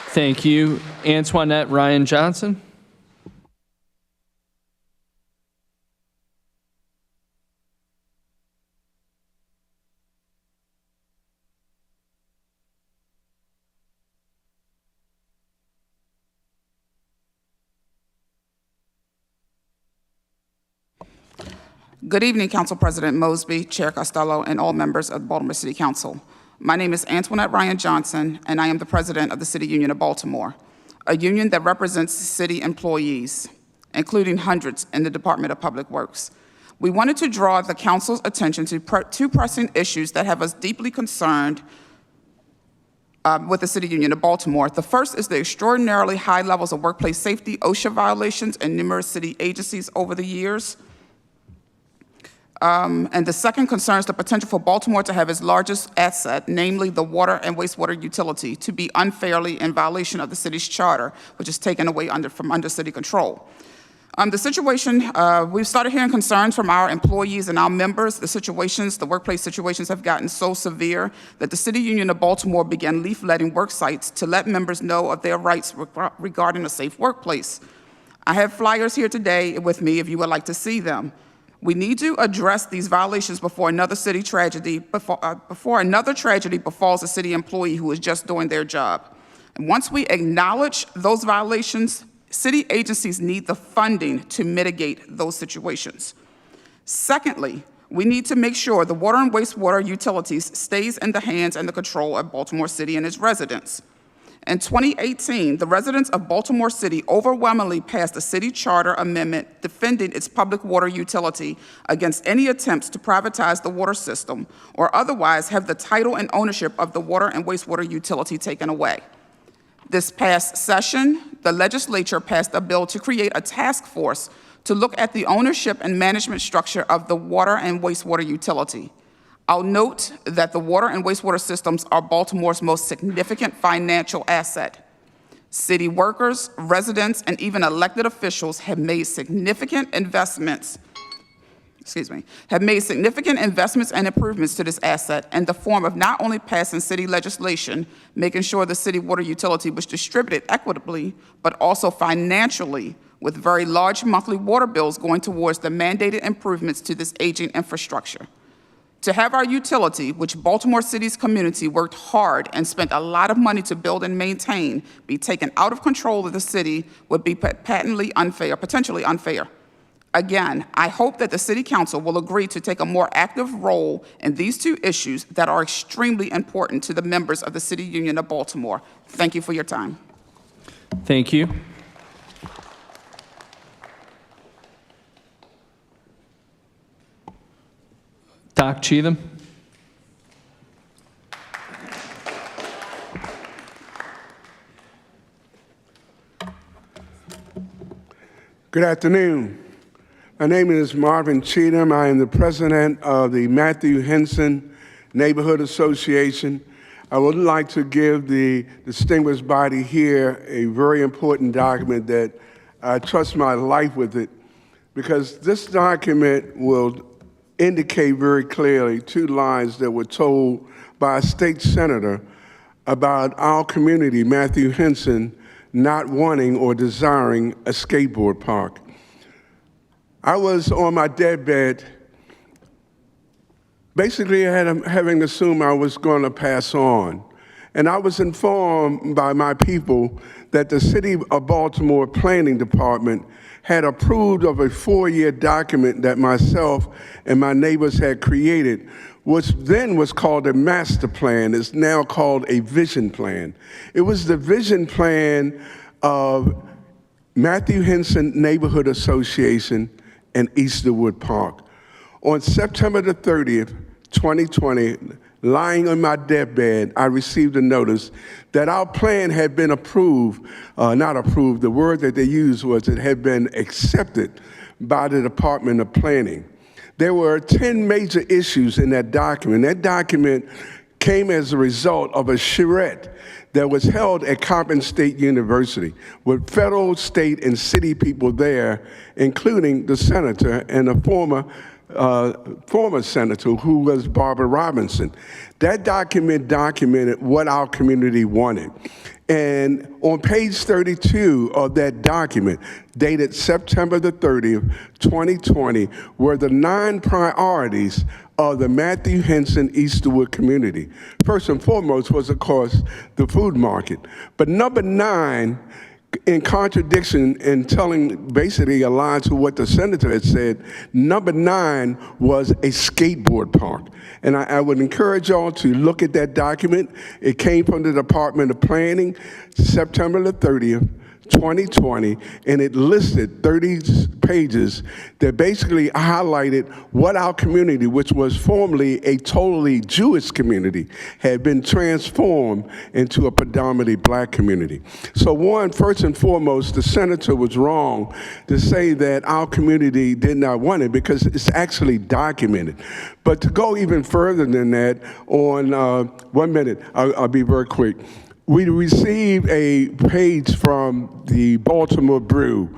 Thank you. Antoinette Ryan Johnson. Good evening, Council President Mosby, Chair Costello, and all members of the Baltimore City Council. My name is Antoinette Ryan Johnson, and I am the president of the City Union of Baltimore, a union that represents city employees, including hundreds in the Department of Public Works. We wanted to draw the council's attention to two pressing issues that have us deeply concerned with the City Union of Baltimore. The first is the extraordinarily high levels of workplace safety, OSHA violations in numerous city agencies over the years. And the second concerns the potential for Baltimore to have its largest asset, namely the water and wastewater utility, to be unfairly in violation of the city's charter, which is taken away from under city control. The situation, we've started hearing concerns from our employees and our members. The workplace situations have gotten so severe that the City Union of Baltimore began leafletting work sites to let members know of their rights regarding a safe workplace. I have flyers here today with me if you would like to see them. We need to address these violations before another tragedy befalls a city employee who is just doing their job. And once we acknowledge those violations, city agencies need the funding to mitigate those situations. Secondly, we need to make sure the water and wastewater utilities stays in the hands and the control of Baltimore City and its residents. In 2018, the residents of Baltimore City overwhelmingly passed a city charter amendment defending its public water utility against any attempts to privatize the water system or otherwise have the title and ownership of the water and wastewater utility taken away. This past session, the legislature passed a bill to create a task force to look at the ownership and management structure of the water and wastewater utility. I'll note that the water and wastewater systems are Baltimore's most significant financial asset. City workers, residents, and even elected officials have made significant investments and improvements to this asset in the form of not only passing city legislation, making sure the city water utility was distributed equitably, but also financially, with very large monthly water bills going towards the mandated improvements to this aging infrastructure. To have our utility, which Baltimore City's community worked hard and spent a lot of money to build and maintain, be taken out of control of the city would be patently unfair, potentially unfair. Again, I hope that the City Council will agree to take a more active role in these two issues that are extremely important to the members of the City Union of Baltimore. Thank you for your time. Thank you. Doc Cheatham. Good afternoon. My name is Marvin Cheatham. I am the president of the Matthew Henson Neighborhood Association. I would like to give the distinguished body here a very important document that I trust my life with it. because this document will indicate very clearly 2 lines that were told by a state senator about our community, Matthew Henson, not wanting or desiring a skateboard park. I was on my deathbed, basically having assumed I was going to pass on. And I was informed by my people that the City of Baltimore Planning Department had approved of a 4-year document that myself and my neighbors had created, which then was called a master plan. It's now called a vision plan. It was the vision plan of Matthew Henson Neighborhood Association and Easterwood Park. On September the 30th, 2020, lying on my deathbed, I received a notice that our plan had been approved, not approved, the word that they used was it had been accepted by the Department of Planning. There were 10 major issues in that document. That document came as a result of a charrette that was held at Coppin State University with federal, state, and city people there, including the senator and a former senator who was Barbara Robinson. That document documented what our community wanted. And on page 32 of that document, dated September the 30th, 2020, were the 9 priorities of the Matthew Henson Easterwood community. First and foremost was, of course, the food market. But number 9, in contradiction and telling basically a lie to what the senator had said, number 9 was a skateboard park. And I would encourage y'all to look at that document. It came from the Department of Planning, September the 30th, 2020, and it listed 30 pages that basically highlighted what our community, which was formerly a totally Jewish community, had been transformed into a predominantly black community. So one, first and foremost, the senator was wrong to say that our community did not want it because it's actually documented. But to go even further than that, on 1 minute, I'll be very quick. We received a page from the Baltimore Brew,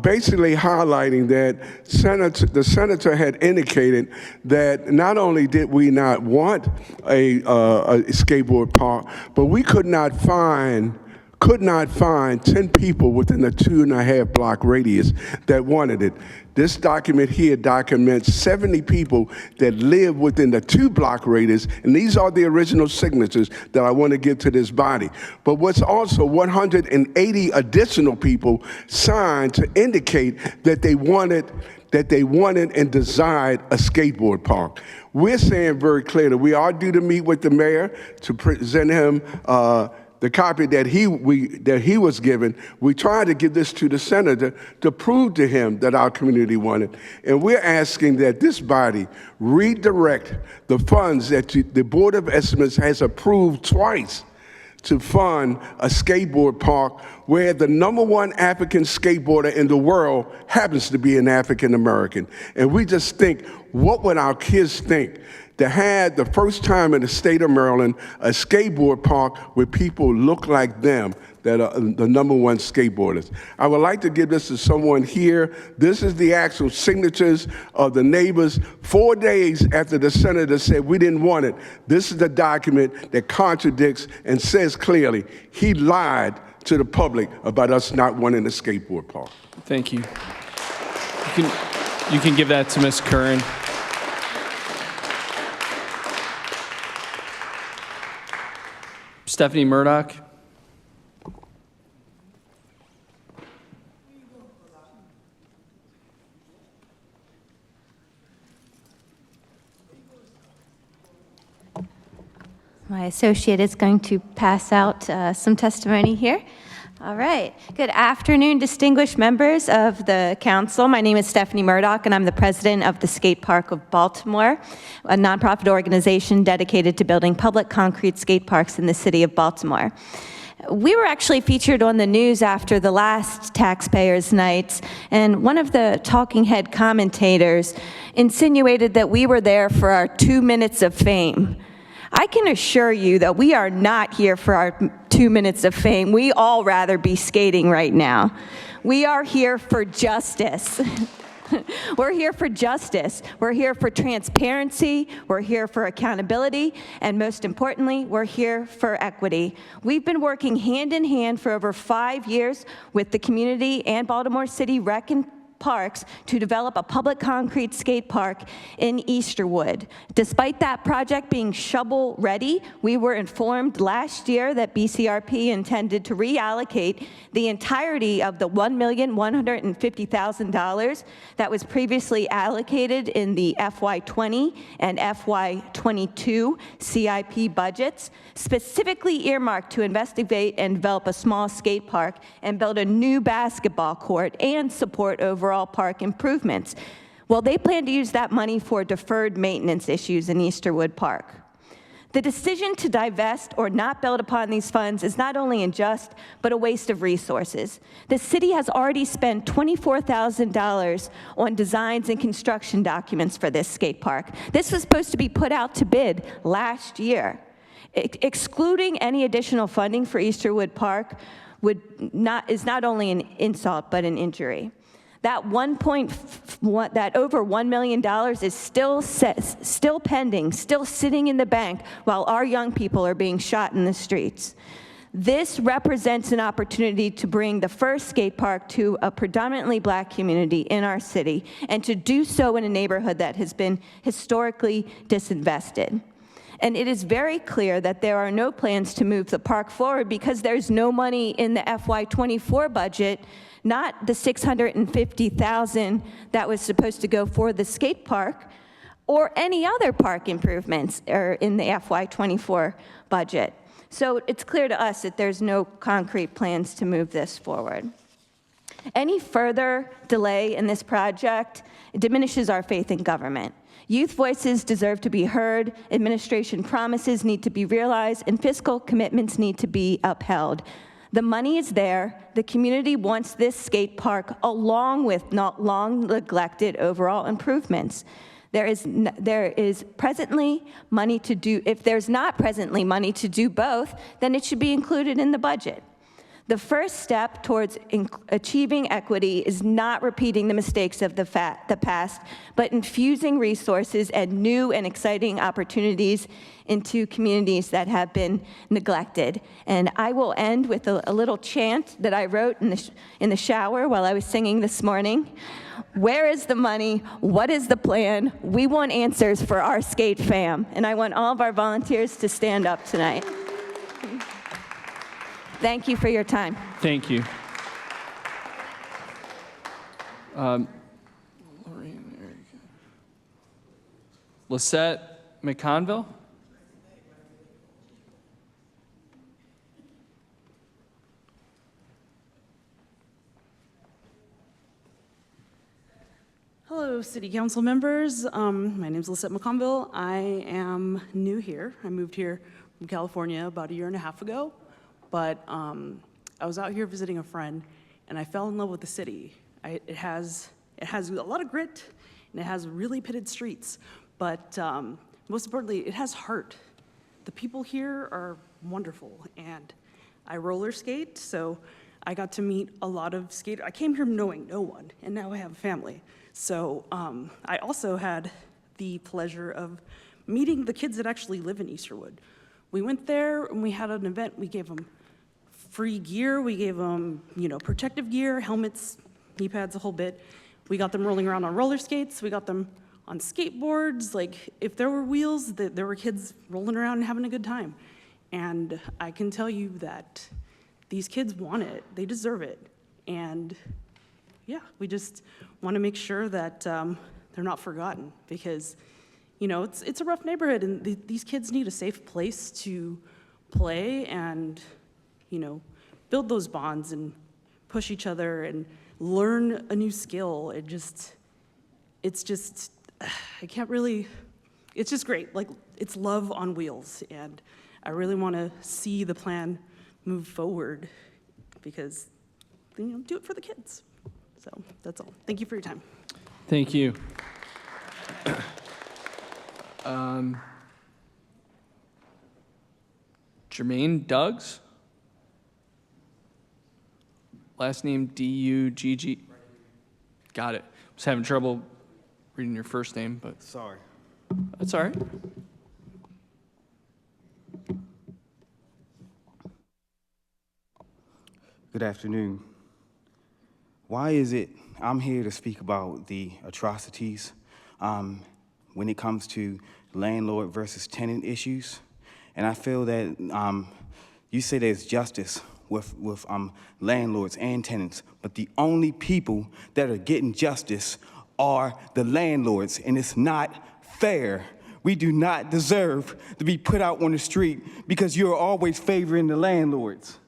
basically highlighting that the senator had indicated that not only did we not want a skateboard park, but we could not find 10 people within a 2.5 block radius that wanted it. This document here documents 70 people that live within the 2 block radius, and these are the original signatures that I want to give to this body. But what's also 180 additional people signed to indicate that they wanted and desired a skateboard park. We're saying very clearly, we are due to meet with the mayor to present him the copy that he was given. We tried to give this to the senator to prove to him that our community wanted. And we're asking that this body redirect the funds that the Board of Estimates has approved twice to fund a skateboard park where the #1 African skateboarder in the world happens to be an African American. And we just think, what would our kids think to have the first time in the state of Maryland a skateboard park where people look like them, that are the #1 skateboarders. I would like to give this to someone here. This is the actual signatures of the neighbors 4 days after the senator said we didn't want it. This is the document that contradicts and says clearly he lied to the public about us not wanting a skateboard park. Thank you. You can give that to Ms. Curran. Stephanie Murdoch. My associate is going to pass out some testimony here. All right. Good afternoon, distinguished members of the council. My name is Stephanie Murdoch, and I'm the president of the Skate Park of Baltimore, a nonprofit organization dedicated to building public concrete skate parks in the city of Baltimore. We were actually featured on the news after the last Taxpayers night, and one of the talking head commentators insinuated that we were there for our 2 minutes of fame. I can assure you that we are not here for our 2 minutes of fame. We all rather be skating right now. We are here for justice. We're here for justice. We're here for transparency. We're here for accountability. And most importantly, we're here for equity. We've been working hand in hand for over 5 years with the community and Baltimore City Rec and Parks to develop a public concrete skate park in Easterwood. Despite that project being shovel-ready, we were informed last year that BCRP intended to reallocate the entirety of the $1,150,000 that was previously allocated in the FY20 and FY22 CIP budgets, specifically earmarked to investigate and develop a small skate park and build a new basketball court and support overall park improvements. Well, they plan to use that money for deferred maintenance issues in Easterwood Park. The decision to divest or not build upon these funds is not only unjust, but a waste of resources. The city has already spent $24,000 on designs and construction documents for this skate park. This was supposed to be put out to bid last year. Excluding any additional funding for Easterwood Park is not only an insult, but an injury. That over $1 million is still pending, still sitting in the bank while our young people are being shot in the streets. This represents an opportunity to bring the first skate park to a predominantly Black community in our city, and to do so in a neighborhood that has been historically disinvested. And it is very clear that there are no plans to move the park forward because there's no money in the FY24 budget, not the $650,000 that was supposed to go for the skate park or any other park improvements in the FY24 budget. So it's clear to us that there's no concrete plans to move this forward. Any further delay in this project diminishes our faith in government. Youth voices deserve to be heard, administration promises need to be realized, and fiscal commitments need to be upheld. The money is there. The community wants this skate park along with not long neglected overall improvements. There is presently money to do, if there's not presently money to do both, then it should be included in the budget. The first step towards achieving equity is not repeating the mistakes of the past, but infusing resources and new and exciting opportunities into communities that have been neglected. And I will end with a little chant that I wrote in the shower while I was singing this morning. Where is the money? What is the plan? We want answers for our skate fam. And I want all of our volunteers to stand up tonight. Thank you for your time. Thank you. Lorraine Arikad. Lisette McConville. Hello, City Council members. My name is Lisette McConville. I am new here. I moved here from California about 1.5 years ago. But I was out here visiting a friend, and I fell in love with the city. It has a lot of grit, and it has really pitted streets. But most importantly, it has heart. The people here are wonderful, and I roller skate, so I got to meet a lot of skaters. I came here knowing no one, and now I have a family. So I also had the pleasure of meeting the kids that actually live in Easterwood. We went there, and we had an event. We gave them free gear. We gave them, protective gear, helmets, knee pads, a whole bit. We got them rolling around on roller skates. We got them on skateboards. Like, if there were wheels, there were kids rolling around and having a good time. And I can tell you that these kids want it. They deserve it. And yeah, we just want to make sure that they're not forgotten because, it's a rough neighborhood, and these kids need a safe place to play and build those bonds and push each other and learn a new skill. It's just great. Like, it's love on wheels, and I really want to see the plan move forward because, do it for the kids. So that's all. Thank you for your time. Thank you. Jermaine Duggs. Last name D-U-G-G. Got it. Was having trouble reading your first name, but Sorry. that's all right. Good afternoon. Why is it I'm here to speak about the atrocities when it comes to landlord versus tenant issues? And I feel that you say there's justice with landlords and tenants, but the only people that are getting justice are the landlords, and it's not fair. We do not deserve to be put out on the street because you're always favoring the landlords.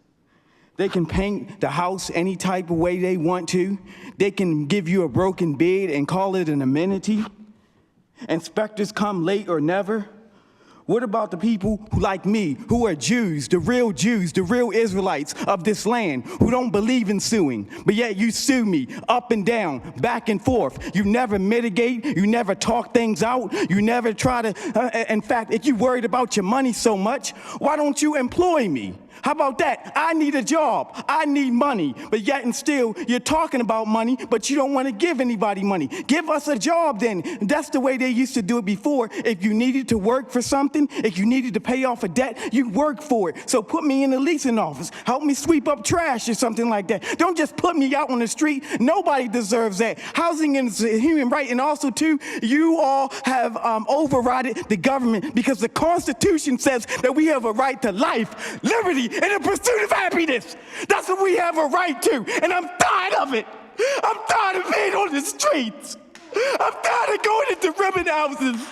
They can paint the house any type of way they want to. They can give you a broken bed and call it an amenity. Inspectors come late or never. What about the people who, like me, who are Jews, the real Israelites of this land, who don't believe in suing, but yet you sue me up and down, back and forth. You never mitigate, you never talk things out, you never try to, in fact, if you're worried about your money so much, why don't you employ me? How about that? I need a job. I need money. But yet and still, you're talking about money, but you don't want to give anybody money. Give us a job then. That's the way they used to do it before. If you needed to work for something, if you needed to pay off a debt, you work for it. So put me in the leasing office. Help me sweep up trash or something like that. Don't just put me out on the street. Nobody deserves that. Housing is a human right. And also, too, you all have overridden the government because the Constitution says that we have a right to life, liberty, and the pursuit of happiness. That's what we have a right to, and I'm tired of it. I'm tired of being on the streets. I'm tired of going into ribbon houses.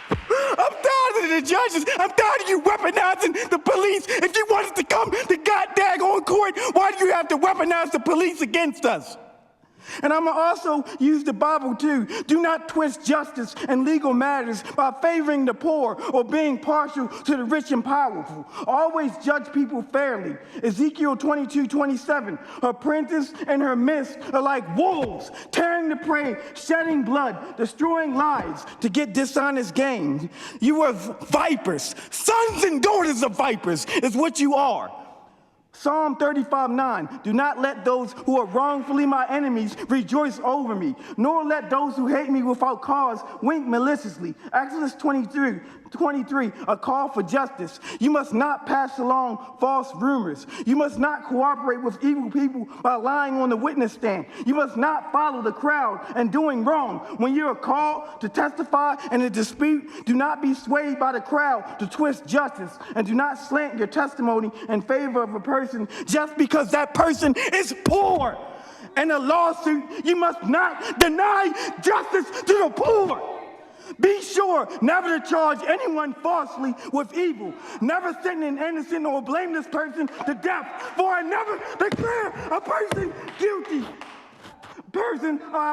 I'm tired of the judges. I'm tired of you weaponizing the police. If you want us to come to goddamn court, why do you have to weaponize the police against us? And I'm going to also use the Bible too. Do not twist justice and legal matters by favoring the poor or being partial to the rich and powerful. Always judge people fairly. Ezekiel 22:27. Her princes and her midst are like wolves, tearing the prey, shedding blood, destroying lives to get dishonest gain. You are vipers, sons and daughters of vipers is what you are. Psalm 35:9, do not let those who are wrongfully my enemies rejoice over me, nor let those who hate me without cause wink maliciously. Exodus 23, a call for justice. You must not pass along false rumors. You must not cooperate with evil people by lying on the witness stand. You must not follow the crowd and doing wrong. When you are called to testify in a dispute, do not be swayed by the crowd to twist justice, and do not slant your testimony in favor of a person just because that person is poor. In a lawsuit, you must not deny justice to the poor. Be sure never to charge anyone falsely with evil, never sentence an innocent or blameless person to death, for I never declare a person guilty.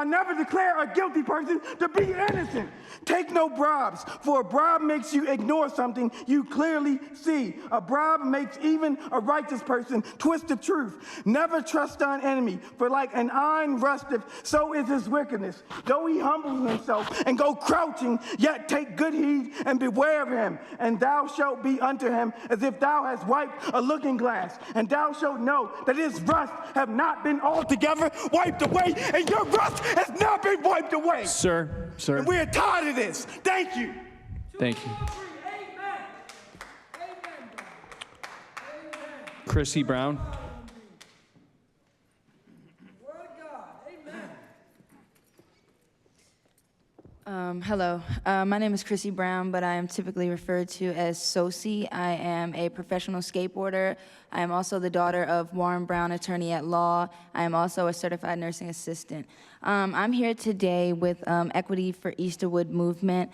Never declare a guilty person to be innocent. Take no bribes, for a bribe makes you ignore something you clearly see. A bribe makes even a righteous person twist the truth. Never trust thine enemy, for like an iron rusteth, so is his wickedness. Though he humbles himself and go crouching, yet take good heed and beware of him. And thou shalt be unto him as if thou hast wiped a looking glass. And thou shalt know that his rust have not been altogether wiped away, and your rust has not been wiped away. Sir. And we're tired of this. Thank you. Thank you. Chrissy Brown. Hello, my name is Chrissy Brown, but I am typically referred to as Sosie. I am a professional skateboarder. I am also the daughter of Warren Brown, attorney at law. I am also a certified nursing assistant. I'm here today with Equity for Easterwood movement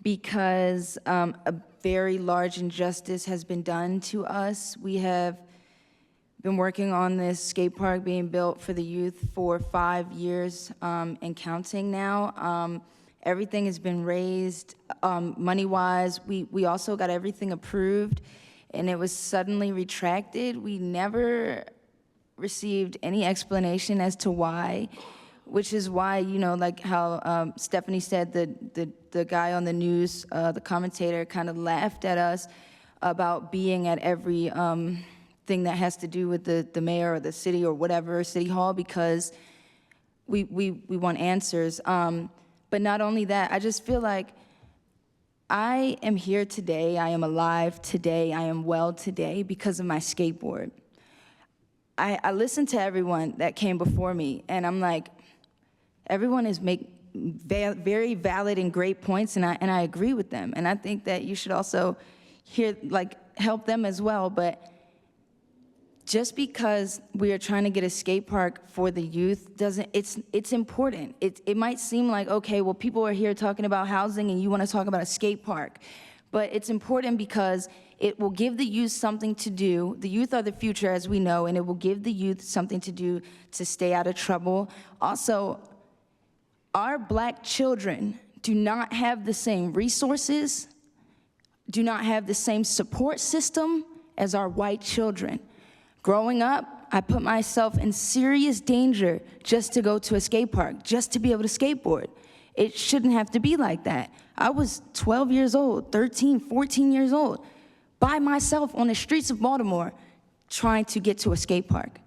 because a very large injustice has been done to us. We have been working on this skate park being built for the youth for 5 years and counting now. Everything has been raised money-wise. We also got everything approved, and it was suddenly retracted. We never received any explanation as to why, which is why, you know, like how Stephanie said, the guy on the news, the commentator, kind of laughed at us about being at every thing that has to do with the mayor or the city or whatever, city hall, because we want answers. But not only that, I just feel like I am here today, I am alive today, I am well today because of my skateboard. I listened to everyone that came before me, and I'm like, everyone is very valid and great points, and I agree with them. And I think that you should also help them as well. But just because we are trying to get a skate park for the youth it's important. It might seem like, okay, well, people are here talking about housing and you want to talk about a skate park. But it's important because it will give the youth something to do. The youth are the future, as we know, and it will give the youth something to do to stay out of trouble. Also, our black children do not have the same resources, do not have the same support system as our white children. Growing up, I put myself in serious danger just to go to a skate park, just to be able to skateboard. It shouldn't have to be like that. I was 12 years old, 13, 14 years old, by myself on the streets of Baltimore trying to get to a skate park.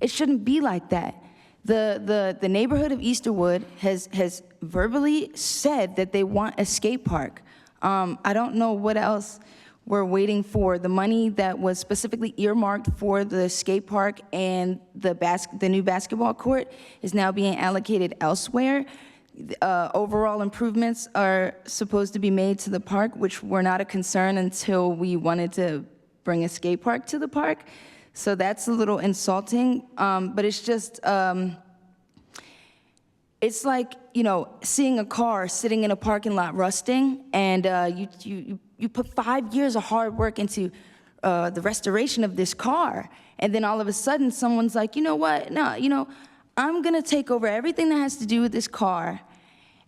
It shouldn't be like that. The neighborhood of Easterwood has verbally said that they want a skate park. I don't know what else we're waiting for. The money that was specifically earmarked for the skate park and the new basketball court is now being allocated elsewhere. Overall improvements are supposed to be made to the park, which were not a concern until we wanted to bring a skate park to the park. So that's a little insulting, but it's just, it's like, seeing a car sitting in a parking lot rusting, and you put 5 years of hard work into the restoration of this car, and then all of a sudden someone's like, you know what, no, I'm gonna take over everything that has to do with this car,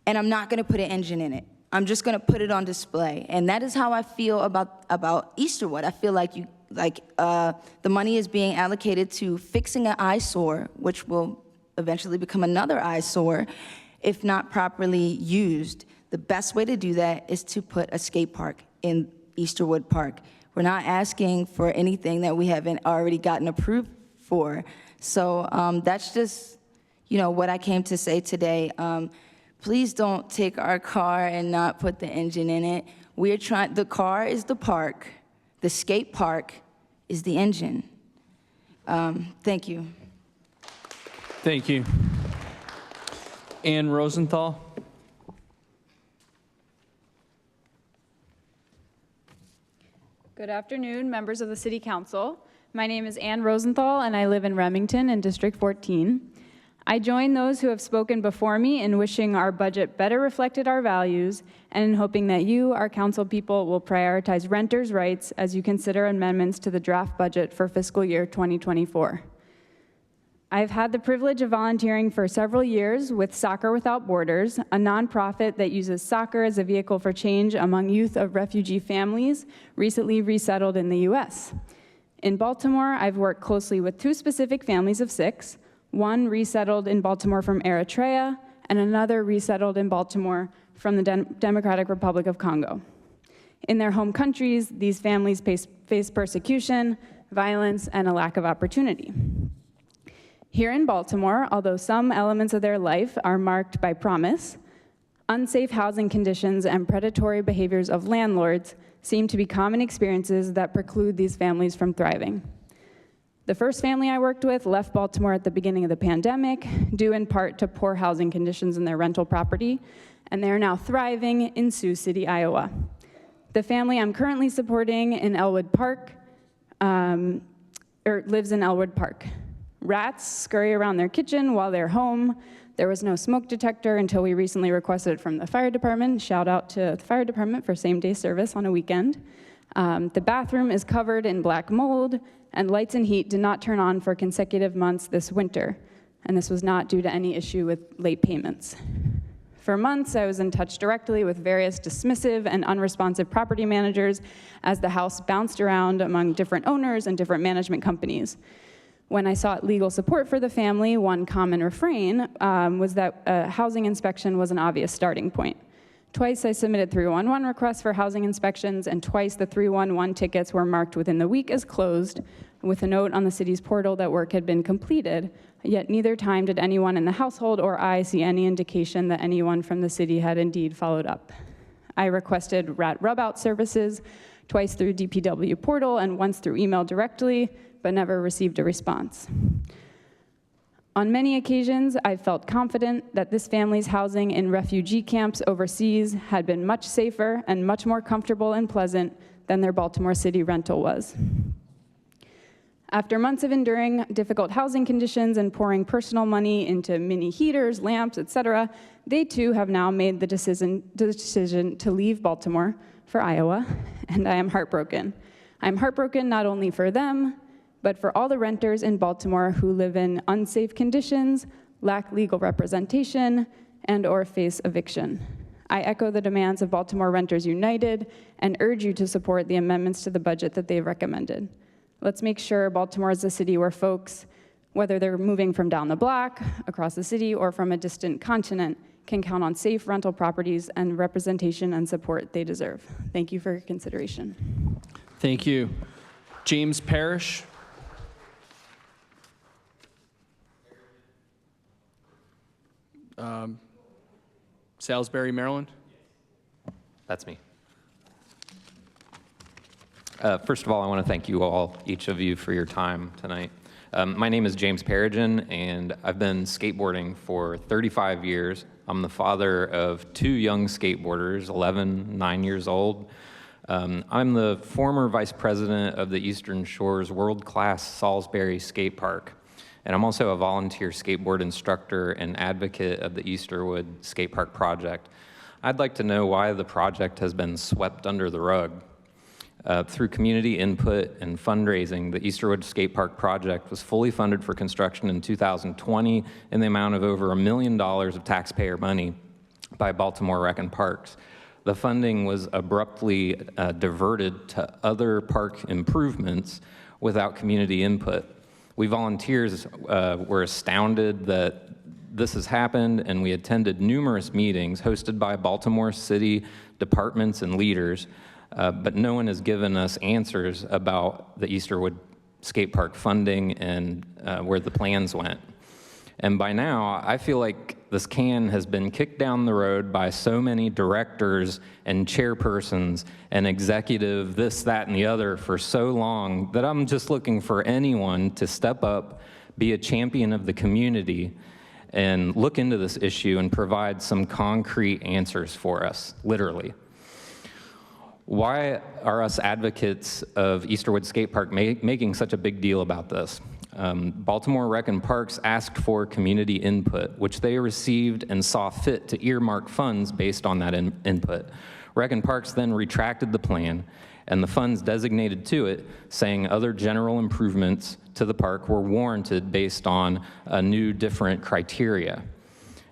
and I'm not gonna put an engine in it. I'm just gonna put it on display. And that is how I feel about Easterwood. I feel like the money is being allocated to fixing an eyesore, which will eventually become another eyesore if not properly used. The best way to do that is to put a skate park in Easterwood Park. We're not asking for anything that we haven't already gotten approved for. So that's just, what I came to say today. Please don't take our car and not put the engine in it. The car is the park. The skate park is the engine. Thank you. Thank you. Ann Rosenthal. Good afternoon, members of the City Council. My name is Ann Rosenthal, and I live in Remington in District 14. I join those who have spoken before me in wishing our budget better reflected our values and in hoping that you, our council people, will prioritize renters' rights as you consider amendments to the draft budget for fiscal year 2024. I've had the privilege of volunteering for several years with Soccer Without Borders, a nonprofit that uses soccer as a vehicle for change among youth of refugee families recently resettled in the U.S. In Baltimore, I've worked closely with 2 specific families of 6, one resettled in Baltimore from Eritrea, and another resettled in Baltimore from the Democratic Republic of Congo. In their home countries, these families face persecution, violence, and a lack of opportunity. Here in Baltimore, although some elements of their life are marked by promise, unsafe housing conditions and predatory behaviors of landlords seem to be common experiences that preclude these families from thriving. The first family I worked with left Baltimore at the beginning of the pandemic, due in part to poor housing conditions in their rental property, and they are now thriving in Sioux City, Iowa. The family I'm currently supporting in Elwood Park, lives in Elwood Park. Rats scurry around their kitchen while they're home. There was no smoke detector until we recently requested it from the fire department. Shout out to the fire department for same-day service on a weekend. The bathroom is covered in black mold, and lights and heat did not turn on for consecutive months this winter, and this was not due to any issue with late payments. For months, I was in touch directly with various dismissive and unresponsive property managers as the house bounced around among different owners and different management companies. When I sought legal support for the family, one common refrain was that a housing inspection was an obvious starting point. Twice I submitted 311 requests for housing inspections, and twice the 311 tickets were marked within the week as closed, with a note on the city's portal that work had been completed, yet neither time did anyone in the household or I see any indication that anyone from the city had indeed followed up. I requested rat rub-out services twice through DPW portal and once through email directly, but never received a response. On many occasions, I felt confident that this family's housing in refugee camps overseas had been much safer and much more comfortable and pleasant than their Baltimore City rental was. After months of enduring difficult housing conditions and pouring personal money into mini heaters, lamps, etc., they too have now made the decision to leave Baltimore for Iowa, and I am heartbroken. I'm heartbroken not only for them, but for all the renters in Baltimore who live in unsafe conditions, lack legal representation, and/or face eviction. I echo the demands of Baltimore Renters United and urge you to support the amendments to the budget that they've recommended. Let's make sure Baltimore is a city where folks, whether they're moving from down the block, across the city, or from a distant continent, can count on safe rental properties and representation and support they deserve. Thank you for your consideration. Thank you. James Parrish. Salisbury, Maryland. That's me. First of all, I want to thank you all, each of you, for your time tonight. My name is James Perrigan, and I've been skateboarding for 35 years. I'm the father of 2 young skateboarders, 11, 9 years old. I'm the former vice president of the Eastern Shore's world-class Salisbury Skate Park, and I'm also a volunteer skateboard instructor and advocate of the Easterwood Skate Park project. I'd like to know why the project has been swept under the rug. Through community input and fundraising, the Easterwood Skate Park project was fully funded for construction in 2020 in the amount of over $1 million of taxpayer money by Baltimore Rec and Parks. The funding was abruptly diverted to other park improvements without community input. We volunteers were astounded that this has happened, and we attended numerous meetings hosted by Baltimore City departments and leaders, but no one has given us answers about the Easterwood Skate Park funding and where the plans went. And by now, I feel like this can has been kicked down the road by so many directors and chairpersons and executive this, that, and the other for so long that I'm just looking for anyone to step up, be a champion of the community, and look into this issue and provide some concrete answers for us, literally. Why are us advocates of Easterwood Skate Park making such a big deal about this? Baltimore Rec and Parks asked for community input, which they received and saw fit to earmark funds based on that input. Rec and Parks then retracted the plan, and the funds designated to it, saying other general improvements to the park were warranted based on a new, different criteria.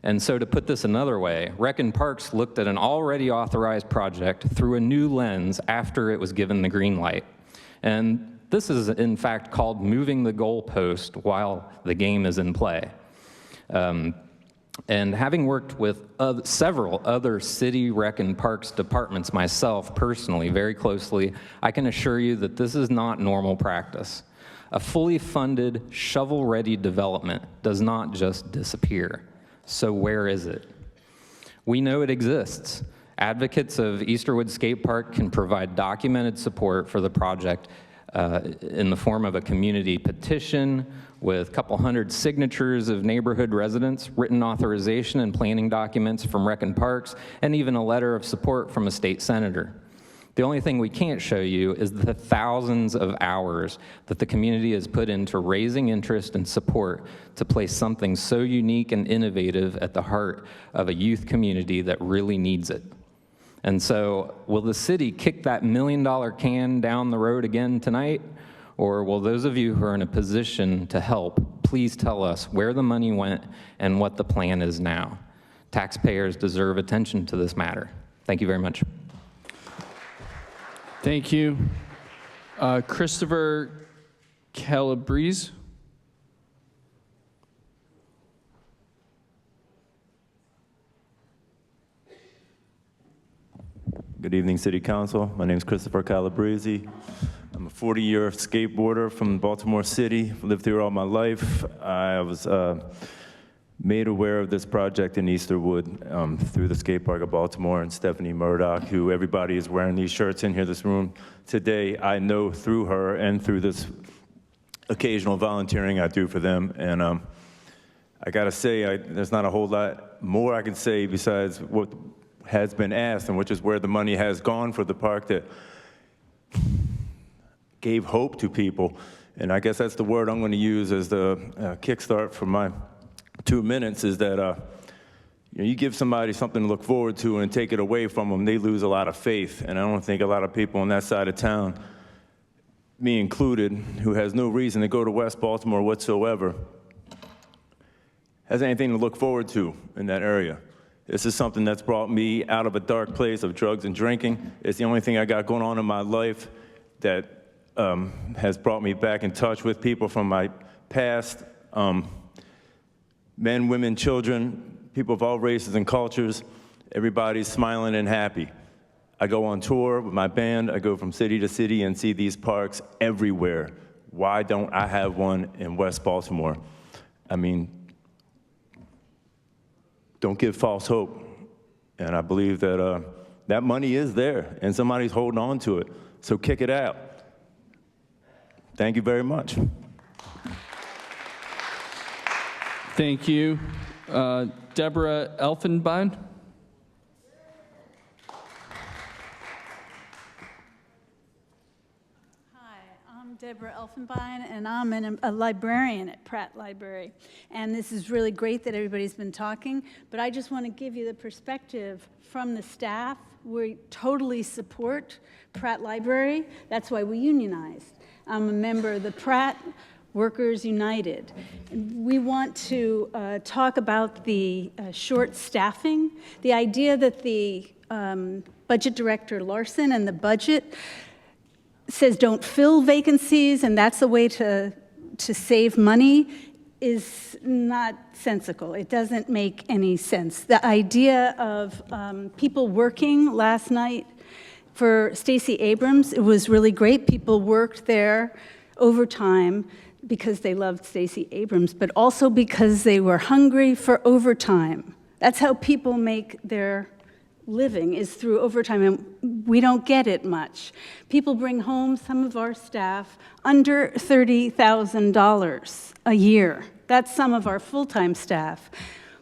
And so to put this another way, Rec and Parks looked at an already authorized project through a new lens after it was given the green light. And this is, in fact, called moving the goalpost while the game is in play. And having worked with several other city rec and parks departments myself personally, very closely, I can assure you that this is not normal practice. A fully funded, shovel-ready development does not just disappear. So where is it? We know it exists. Advocates of Easterwood Skate Park can provide documented support for the project in the form of a community petition with a couple hundred signatures of neighborhood residents, written authorization and planning documents from Rec and Parks, and even a letter of support from a state senator. The only thing we can't show you is the thousands of hours that the community has put into raising interest and support to place something so unique and innovative at the heart of a youth community that really needs it. And so, will the city kick that $1 million can down the road again tonight? Or will those of you who are in a position to help, please tell us where the money went and what the plan is now? Taxpayers deserve attention to this matter. Thank you very much. Thank you. Christopher Calabrese. Good evening, City Council. My name is Christopher Calabrese. I'm a 40-year skateboarder from Baltimore City. Lived here all my life. I was made aware of this project in Easterwood through the skate park of Baltimore and Stephanie Murdoch, who everybody is wearing these shirts in here, this room today. I know through her and through this occasional volunteering I do for them. And I gotta say, there's not a whole lot more I can say besides what has been asked, and which is where the money has gone for the park that gave hope to people. And I guess that's the word I'm gonna use as the kickstart for my 2 minutes, is that you give somebody something to look forward to and take it away from them, they lose a lot of faith. And I don't think a lot of people on that side of town, me included, who has no reason to go to West Baltimore whatsoever, has anything to look forward to in that area. This is something that's brought me out of a dark place of drugs and drinking. It's the only thing I got going on in my life that has brought me back in touch with people from my past, men, women, children, people of all races and cultures. Everybody's smiling and happy. I go on tour with my band. I go from city to city and see these parks everywhere. Why don't I have one in West Baltimore? I mean, don't give false hope. And I believe that that money is there and somebody's holding on to it. So kick it out. Thank you very much. Thank you. Deborah Elfenbein. I'm Deborah Elfenbein, and I'm a librarian at Pratt Library. And this is really great that everybody's been talking, but I just want to give you the perspective from the staff. We totally support Pratt Library. That's why we unionized. I'm a member of the Pratt Workers United. We want to talk about the short staffing, the idea that the budget director Larson and the budget says don't fill vacancies and that's the way to save money is not sensical. It doesn't make any sense. The idea of people working last night for Stacey Abrams, it was really great. People worked there overtime because they loved Stacey Abrams, but also because they were hungry for overtime. That's how people make their living, is through overtime, and we don't get it much. People bring home, some of our staff, under $30,000 a year. That's some of our full-time staff.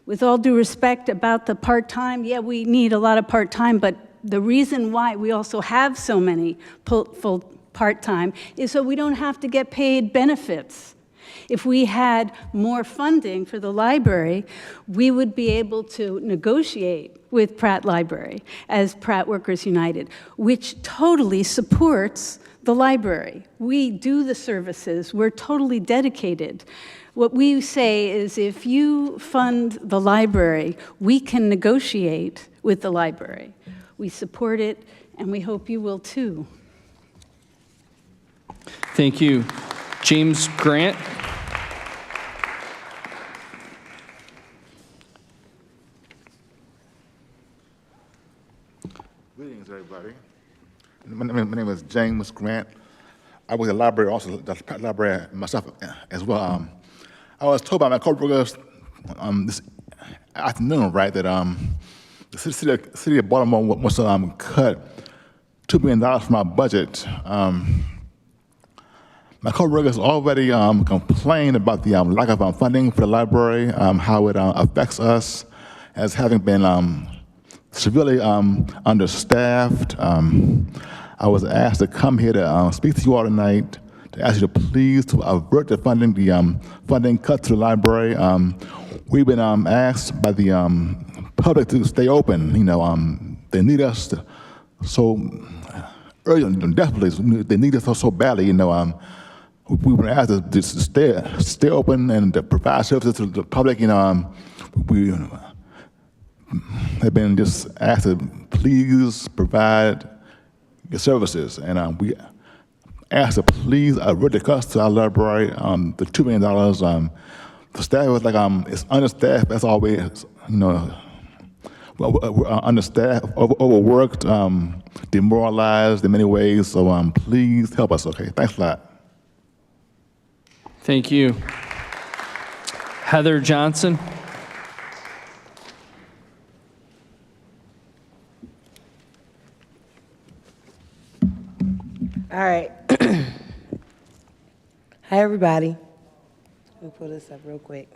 With all due respect about the part-time, yeah, we need a lot of part-time, but the reason why we also have so many full part-time is so we don't have to get paid benefits. If we had more funding for the library, we would be able to negotiate with Pratt Library as Pratt Workers United, which totally supports the library. We do the services. We're totally dedicated. What we say is if you fund the library, we can negotiate with the library. We support it, and we hope you will too. Thank you. James Grant. Greetings, everybody. My name is James Grant. I work at the library, also the library myself as well. I was told by my coworkers this afternoon, right, that the city of Baltimore wants to cut $2 billion from our budget. My coworkers already complained about the lack of funding for the library, how it affects us as having been severely understaffed. I was asked to come here to speak to you all tonight to ask you to please to avert the funding cut to the library. We've been asked by the public to stay open. You know, they need us so urgently, desperately. They need us so badly. You know, we've been asked to stay open and to provide services to the public. You know, we have been just asked to please provide your services, and we asked to please avert the cuts to our library. The $2 million. The staff was like, it's understaffed as always. You know, we're understaffed, overworked, demoralized in many ways. So please help us, okay? Thanks a lot. Thank you. Heather Johnson. All right. Hi, everybody. Let me pull this up real quick.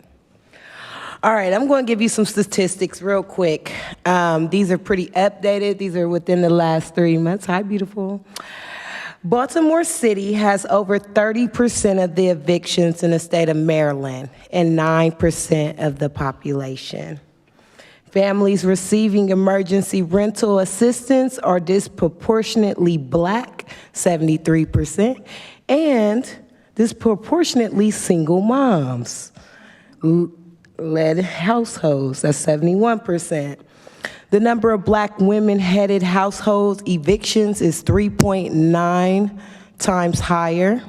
All right, I'm going to give you some statistics real quick. These are pretty updated. These are within the last 3 months. Hi, beautiful. Baltimore City has over 30% of the evictions in the state of Maryland and 9% of the population. Families receiving emergency rental assistance are disproportionately Black, 73%, and disproportionately single moms led households, that's 71%. The number of Black women-headed households evictions is 3.9 times higher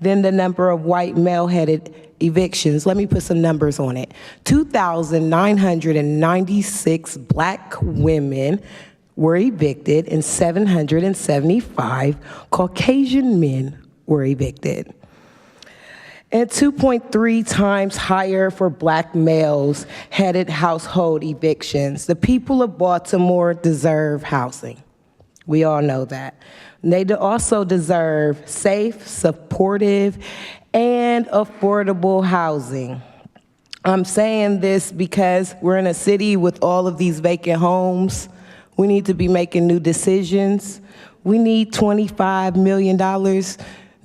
than the number of white male-headed evictions. Let me put some numbers on it. 2,996 Black women were evicted and 775 Caucasian men were evicted. And 2.3 times higher for Black males headed household evictions. The people of Baltimore deserve housing. We all know that. And they also deserve safe, supportive, and affordable housing. I'm saying this because we're in a city with all of these vacant homes. We need to be making new decisions. We need $25 million.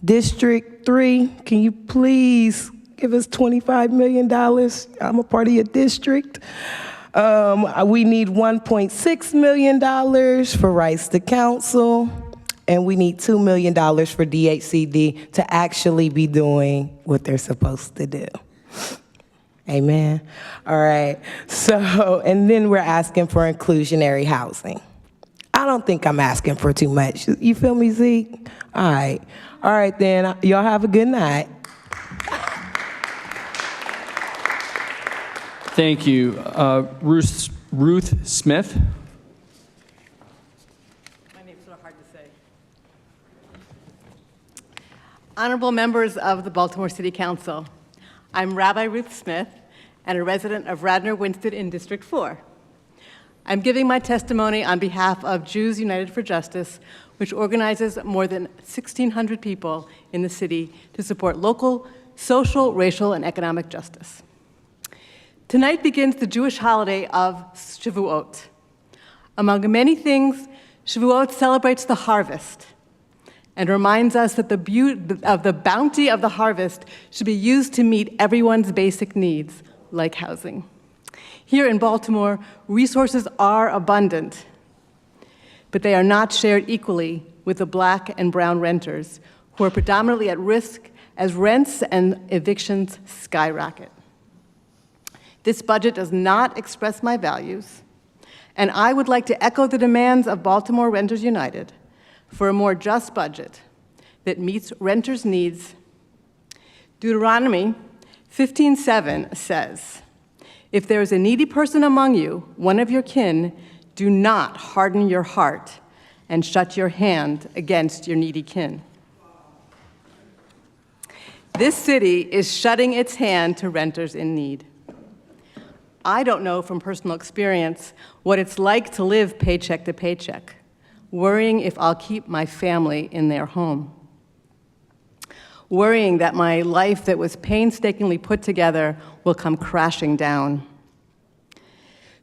District 3, can you please give us $25 million? I'm a part of your district. We need $1.6 million for rights to counsel, and we need $2 million for DHCD to actually be doing what they're supposed to do. Amen. All right. So, and then we're asking for inclusionary housing. I don't think I'm asking for too much. You feel me, Zeke? All right. All right, then. Y'all have a good night. Thank you. Ruth Smith. My name's so hard to say. Honorable members of the Baltimore City Council, I'm Rabbi Ruth Smith and a resident of Radnor-Winston in District 4. I'm giving my testimony on behalf of Jews United for Justice, which organizes more than 1,600 people in the city to support local, social, racial, and economic justice. Tonight begins the Jewish holiday of Shavuot. Among many things, Shavuot celebrates the harvest and reminds us that the bounty of the harvest should be used to meet everyone's basic needs, like housing. Here in Baltimore, resources are abundant, but they are not shared equally with the Black and brown renters who are predominantly at risk as rents and evictions skyrocket. This budget does not express my values, and I would like to echo the demands of Baltimore Renters United for a more just budget that meets renters' needs. Deuteronomy 15:7 says, "If there is a needy person among you, one of your kin, do not harden your heart and shut your hand against your needy kin." This city is shutting its hand to renters in need. I don't know from personal experience what it's like to live paycheck to paycheck, worrying if I'll keep my family in their home, worrying that my life that was painstakingly put together will come crashing down.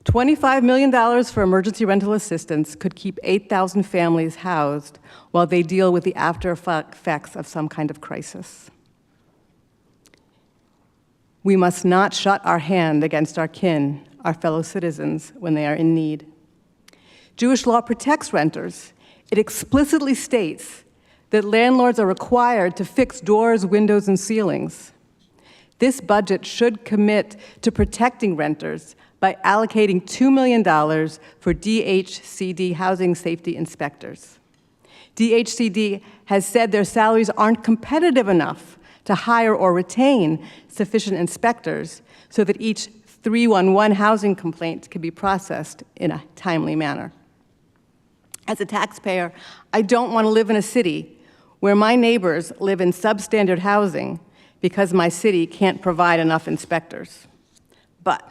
$25 million for emergency rental assistance could keep 8,000 families housed while they deal with the after effects of some kind of crisis. We must not shut our hand against our kin, our fellow citizens, when they are in need. Jewish law protects renters. It explicitly states that landlords are required to fix doors, windows, and ceilings. This budget should commit to protecting renters by allocating $2 million for DHCD housing safety inspectors. DHCD has said their salaries aren't competitive enough to hire or retain sufficient inspectors so that each 311 housing complaints can be processed in a timely manner. As a taxpayer, I don't want to live in a city where my neighbors live in substandard housing because my city can't provide enough inspectors. But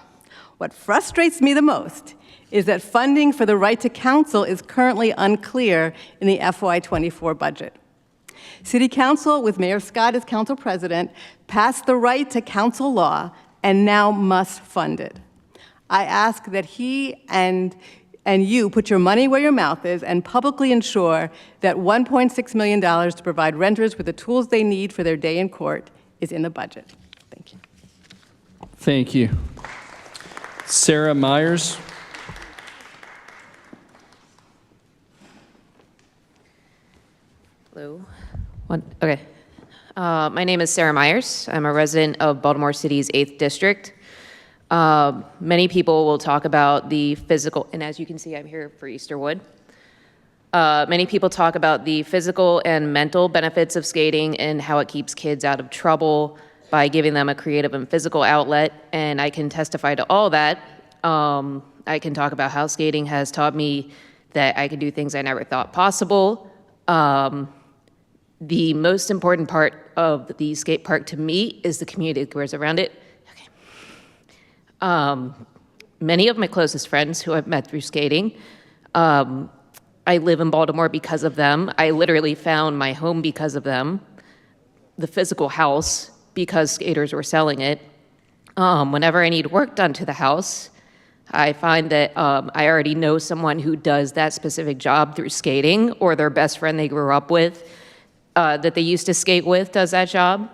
what frustrates me the most is that funding for the right to counsel is currently unclear in the FY24 budget. City Council, with Mayor Scott as council president, passed the right to counsel law and now must fund it. I ask that he and you put your money where your mouth is and publicly ensure that $1.6 million to provide renters with the tools they need for their day in court is in the budget. Thank you. Thank you. Sarah Myers. Hello. Okay. My name is Sarah Myers. I'm a resident of Baltimore City's 8th District. Many people will talk about the physical, and as you can see, I'm here for Easterwood. Many people talk about the physical and mental benefits of skating and how it keeps kids out of trouble by giving them a creative and physical outlet, and I can testify to all that. I can talk about how skating has taught me that I can do things I never thought possible. The most important part of the skate park to me is the community that goes around it. Many of my closest friends who I've met through skating, I live in Baltimore because of them. I literally found my home because of them, the physical house because skaters were selling it. Whenever I need work done to the house, I find that I already know someone who does that specific job through skating, or their best friend they grew up with that they used to skate with does that job.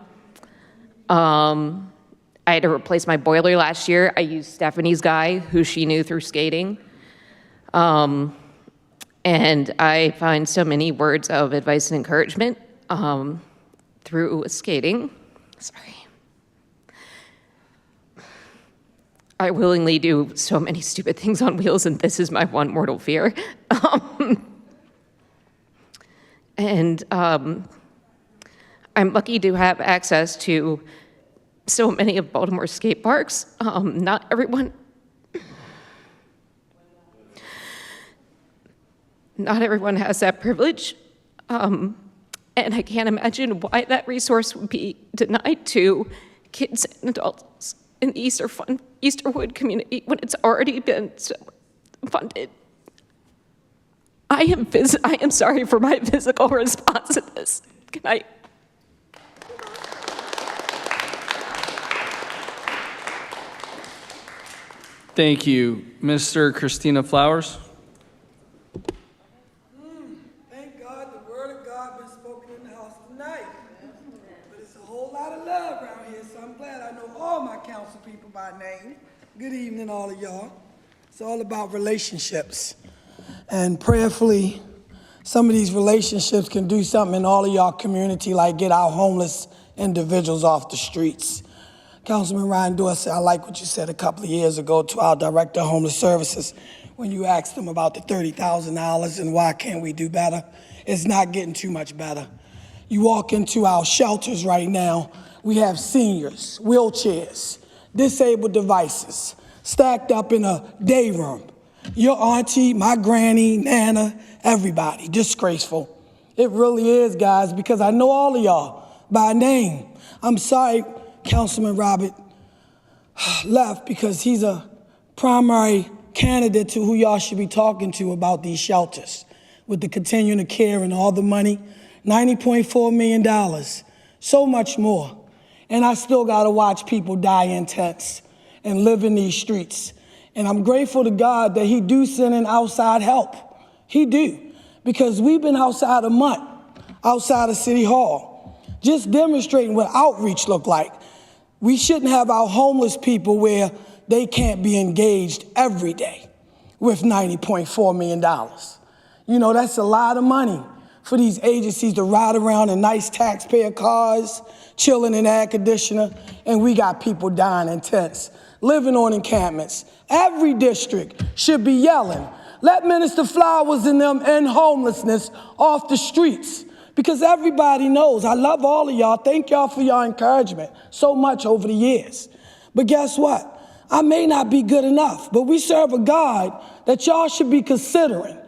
I had to replace my boiler last year. I used Stephanie's guy, who she knew through skating. And I find so many words of advice and encouragement through skating. Sorry. I willingly do so many stupid things on wheels, and this is my one mortal fear. I'm lucky to have access to so many of Baltimore's skate parks. Not everyone has that privilege. And I can't imagine why that resource would be denied to kids and adults in the Easterwood community when it's already been so funded. I am sorry for my physical response to this. Can I? Thank you. Mr. Christina Flowers. Thank God the word of God been spoken in the house tonight. But it's a whole lot of love around here, so I'm glad I know all my council people by name. Good evening, all of y'all. It's all about relationships. And prayerfully, some of these relationships can do something in all of y'all community, like get our homeless individuals off the streets. Councilman Ryan Dorsey, I like what you said a couple of years ago to our Director of Homeless Services when you asked them about the $30,000 and why can't we do better. It's not getting too much better. You walk into our shelters right now, we have seniors, wheelchairs, disabled devices, stacked up in a day room. Your auntie, my granny, Nana, everybody, disgraceful. It really is, guys, because I know all of y'all by name. I'm sorry Councilman Robert left because he's a primary candidate to who y'all should be talking to about these shelters with the continuing of care and all the money, $90.4 million, so much more. And I still gotta watch people die in tents and live in these streets. And I'm grateful to God that he do send in outside help. He do, because we've been outside a month, outside of City Hall, just demonstrating what outreach look like. We shouldn't have our homeless people where they can't be engaged every day with $90.4 million. You know, that's a lot of money for these agencies to ride around in nice taxpayer cars, chilling in air conditioner, and we got people dying in tents, living on encampments. Every district should be yelling, let Minister Flowers and them end homelessness off the streets. Because everybody knows, I love all of y'all. Thank y'all for your encouragement so much over the years. But guess what? I may not be good enough, but we serve a God that y'all should be considering.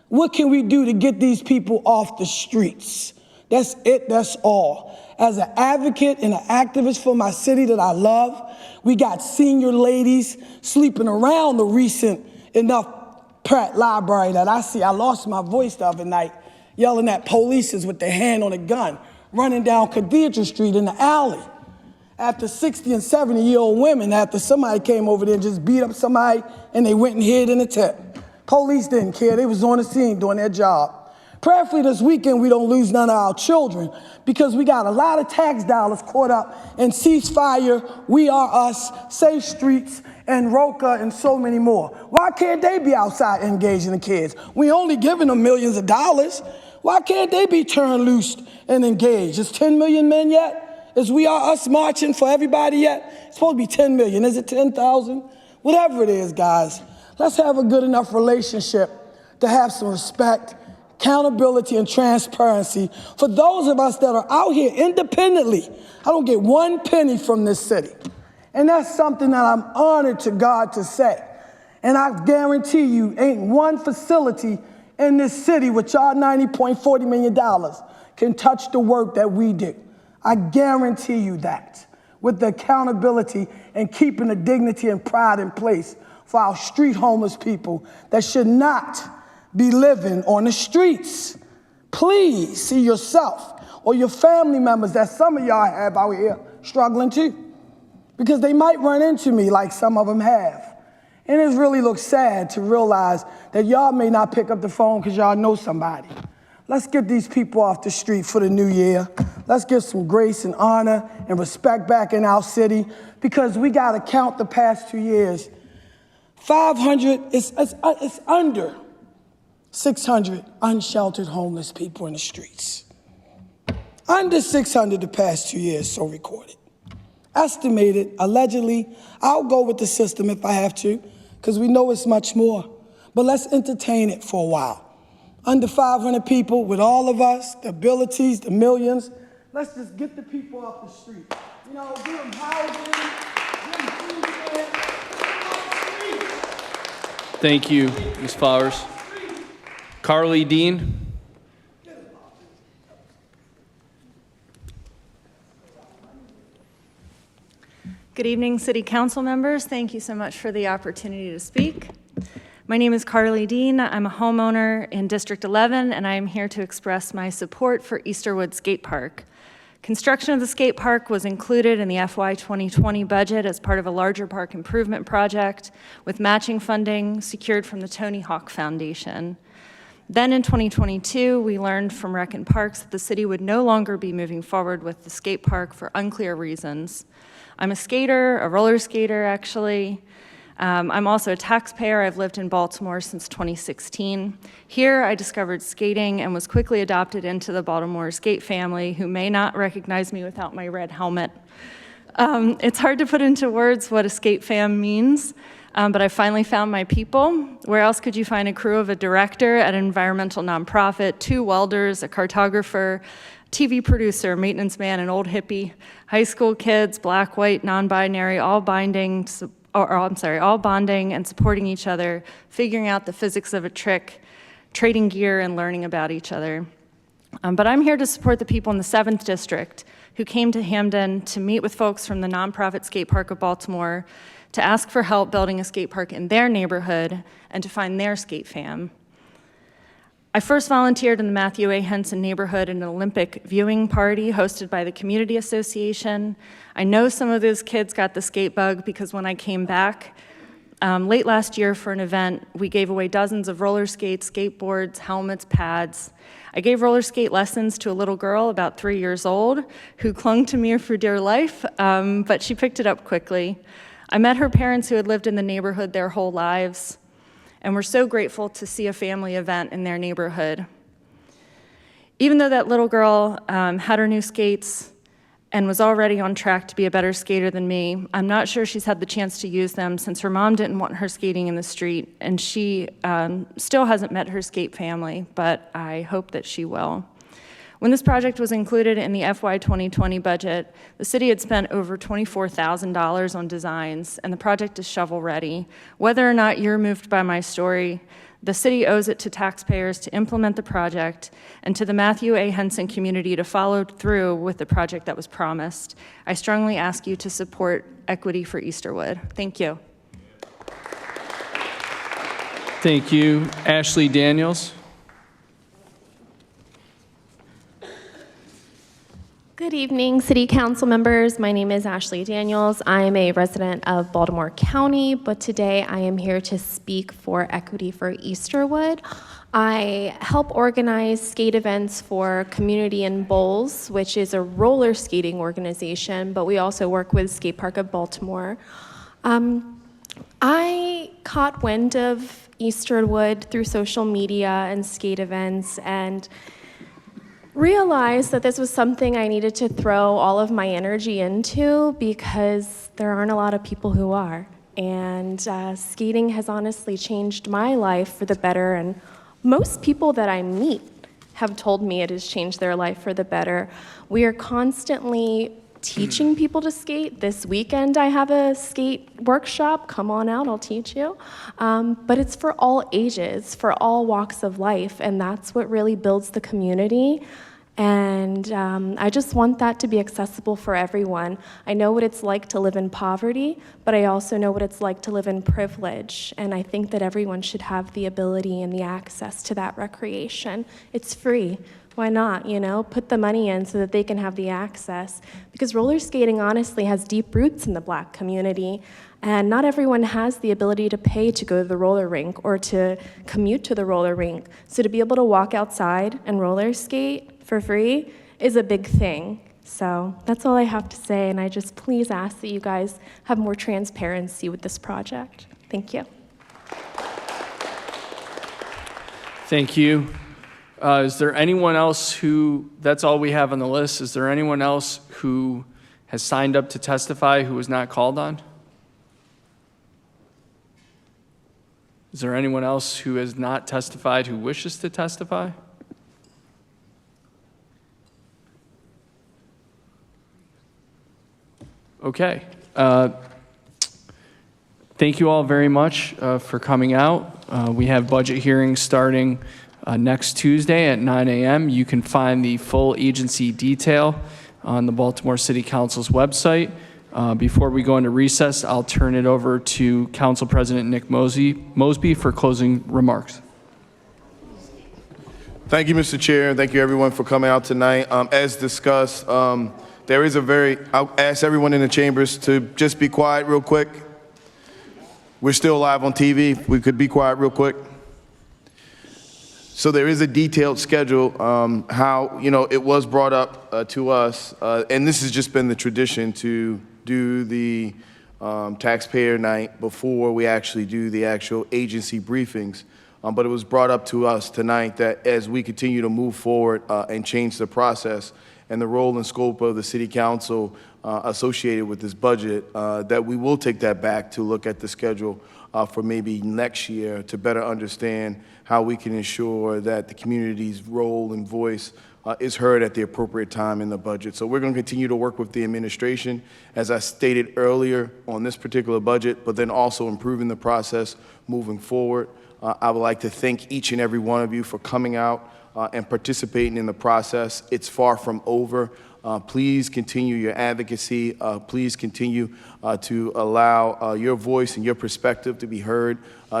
What can we do to get these people off the streets? That's it, that's all. As an advocate and an activist for my city that I love, we got senior ladies sleeping around the recent enough Pratt library that I see. I lost my voice the other night yelling at police with their hand on a gun, running down Cathedral Street in the alley after 60 and 70-year-old women, after somebody came over there and just beat up somebody and they went and hid in a tent. Police didn't care. They was on the scene doing their job. Prayerfully this weekend we don't lose none of our children because we got a lot of tax dollars caught up in Ceasefire, We Are Us, Safe Streets, and ROCA, and so many more. Why can't they be outside engaging the kids? We only giving them millions of dollars. Why can't they be turned loose and engaged? Is 10 million men yet? Is We Are Us marching for everybody yet? It's supposed to be 10 million. Is it 10,000? Whatever it is, guys, let's have a good enough relationship to have some respect, accountability, and transparency for those of us that are out here independently. I don't get one penny from this city. And that's something that I'm honored to God to say. And I guarantee you, ain't one facility in this city with y'all $90.40 million can touch the work that we do. I guarantee you that, with the accountability and keeping the dignity and pride in place for our street homeless people that should not be living on the streets. Please see yourself or your family members that some of y'all have out here struggling too, because they might run into me like some of them have. And it really looks sad to realize that y'all may not pick up the phone because y'all know somebody. Let's get these people off the street for the new year. Let's get some grace and honor and respect back in our city, because we got to count the past 2 years. 500, it's under 600 unsheltered homeless people in the streets. Under 600 the past 2 years, so recorded. Estimated, allegedly, I'll go with the system if I have to, because we know it's much more. But let's entertain it for a while. Under 500 people with all of us, the abilities, the millions, let's just get the people off the street. You know, give them housing, give them food stamps. Thank you, Ms. Flowers. Carly Dean. Good evening, City Council members. Thank you so much for the opportunity to speak. My name is Carly Dean. I'm a homeowner in District 11, and I am here to express my support for Easterwood Skate Park. Construction of the skate park was included in the FY 2020 budget as part of a larger park improvement project with matching funding secured from the Tony Hawk Foundation. Then in 2022, we learned from Rec and Parks that the city would no longer be moving forward with the skate park for unclear reasons. I'm a skater, a roller skater actually. I'm also a taxpayer. I've lived in Baltimore since 2016. Here, I discovered skating and was quickly adopted into the Baltimore skate family, who may not recognize me without my red helmet. It's hard to put into words what a skate fam means, but I finally found my people. Where else could you find a crew of a director at an environmental nonprofit, 2 welders, a cartographer, TV producer, maintenance man, an old hippie, high school kids, black, white, non-binary, all bonding and supporting each other, figuring out the physics of a trick, trading gear, and learning about each other. But I'm here to support the people in the 7th District who came to Hamden to meet with folks from the nonprofit skate park of Baltimore to ask for help building a skate park in their neighborhood and to find their skate fam. I first volunteered in the Matthew A. Henson neighborhood in an Olympic viewing party hosted by the Community Association. I know some of those kids got the skate bug because when I came back late last year for an event, we gave away dozens of roller skates, skateboards, helmets, pads. I gave roller skate lessons to a little girl about 3 years old who clung to me for dear life, but she picked it up quickly. I met her parents who had lived in the neighborhood their whole lives, and we're so grateful to see a family event in their neighborhood. Even though that little girl had her new skates and was already on track to be a better skater than me, I'm not sure she's had the chance to use them since her mom didn't want her skating in the street, and she still hasn't met her skate family, but I hope that she will. When this project was included in the FY 2020 budget, the city had spent over $24,000 on designs, and the project is shovel-ready. Whether or not you're moved by my story, the city owes it to taxpayers to implement the project and to the Matthew A. Henson community to follow through with the project that was promised. I strongly ask you to support Equity for Easterwood. Thank you. Thank you. Ashley Daniels. Good evening, City Council members. My name is Ashley Daniels. I am a resident of Baltimore County, but today I am here to speak for Equity for Easterwood. I help organize skate events for Community in Bowls, which is a roller skating organization, but we also work with Skate Park of Baltimore. I caught wind of Easterwood through social media and skate events and realized that this was something I needed to throw all of my energy into because there aren't a lot of people who are. And skating has honestly changed my life for the better, and most people that I meet have told me it has changed their life for the better. We are constantly teaching people to skate. This weekend I have a skate workshop. Come on out, I'll teach you. But it's for all ages, for all walks of life, and that's what really builds the community. And I just want that to be accessible for everyone. I know what it's like to live in poverty, but I also know what it's like to live in privilege. And I think that everyone should have the ability and the access to that recreation. It's free. Why not, you know? Put the money in so that they can have the access. Because roller skating honestly has deep roots in the Black community, and not everyone has the ability to pay to go to the roller rink or to commute to the roller rink. So to be able to walk outside and roller skate for free is a big thing. So that's all I have to say, and I just please ask that you guys have more transparency with this project. Thank you. Thank you. Is there anyone else who, that's all we have on the list, is there anyone else who has signed up to testify who was not called on? Is there anyone else who has not testified who wishes to testify? Okay. Thank you all very much for coming out. We have budget hearings starting next Tuesday at 9 a.m. You can find the full agency detail on the Baltimore City Council's website. Before we go into recess, I'll turn it over to Council President Nick Mosby for closing remarks. Thank you, Mr. Chair, and thank you everyone for coming out tonight. As discussed, I'll ask everyone in the chambers to just be quiet real quick. We're still live on TV. If we could be quiet real quick. So there is a detailed schedule, how, it was brought up to us, and this has just been the tradition to do the taxpayer night before we actually do the actual agency briefings. But it was brought up to us tonight that as we continue to move forward and change the process and the role and scope of the City Council associated with this budget, that we will take that back to look at the schedule for maybe next year to better understand how we can ensure that the community's role and voice is heard at the appropriate time in the budget. So we're going to continue to work with the administration, as I stated earlier, on this particular budget, but then also improving the process moving forward. I would like to thank each and every one of you for coming out and participating in the process. It's far from over. Please continue your advocacy. Please continue to allow your voice and your perspective to be heard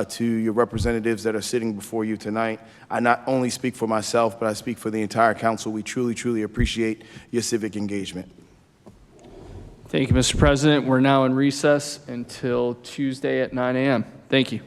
to your representatives that are sitting before you tonight. I not only speak for myself, but I speak for the entire council. We truly, truly appreciate your civic engagement. Thank you, Mr. President. We're now in recess until Tuesday at 9 a.m. Thank you.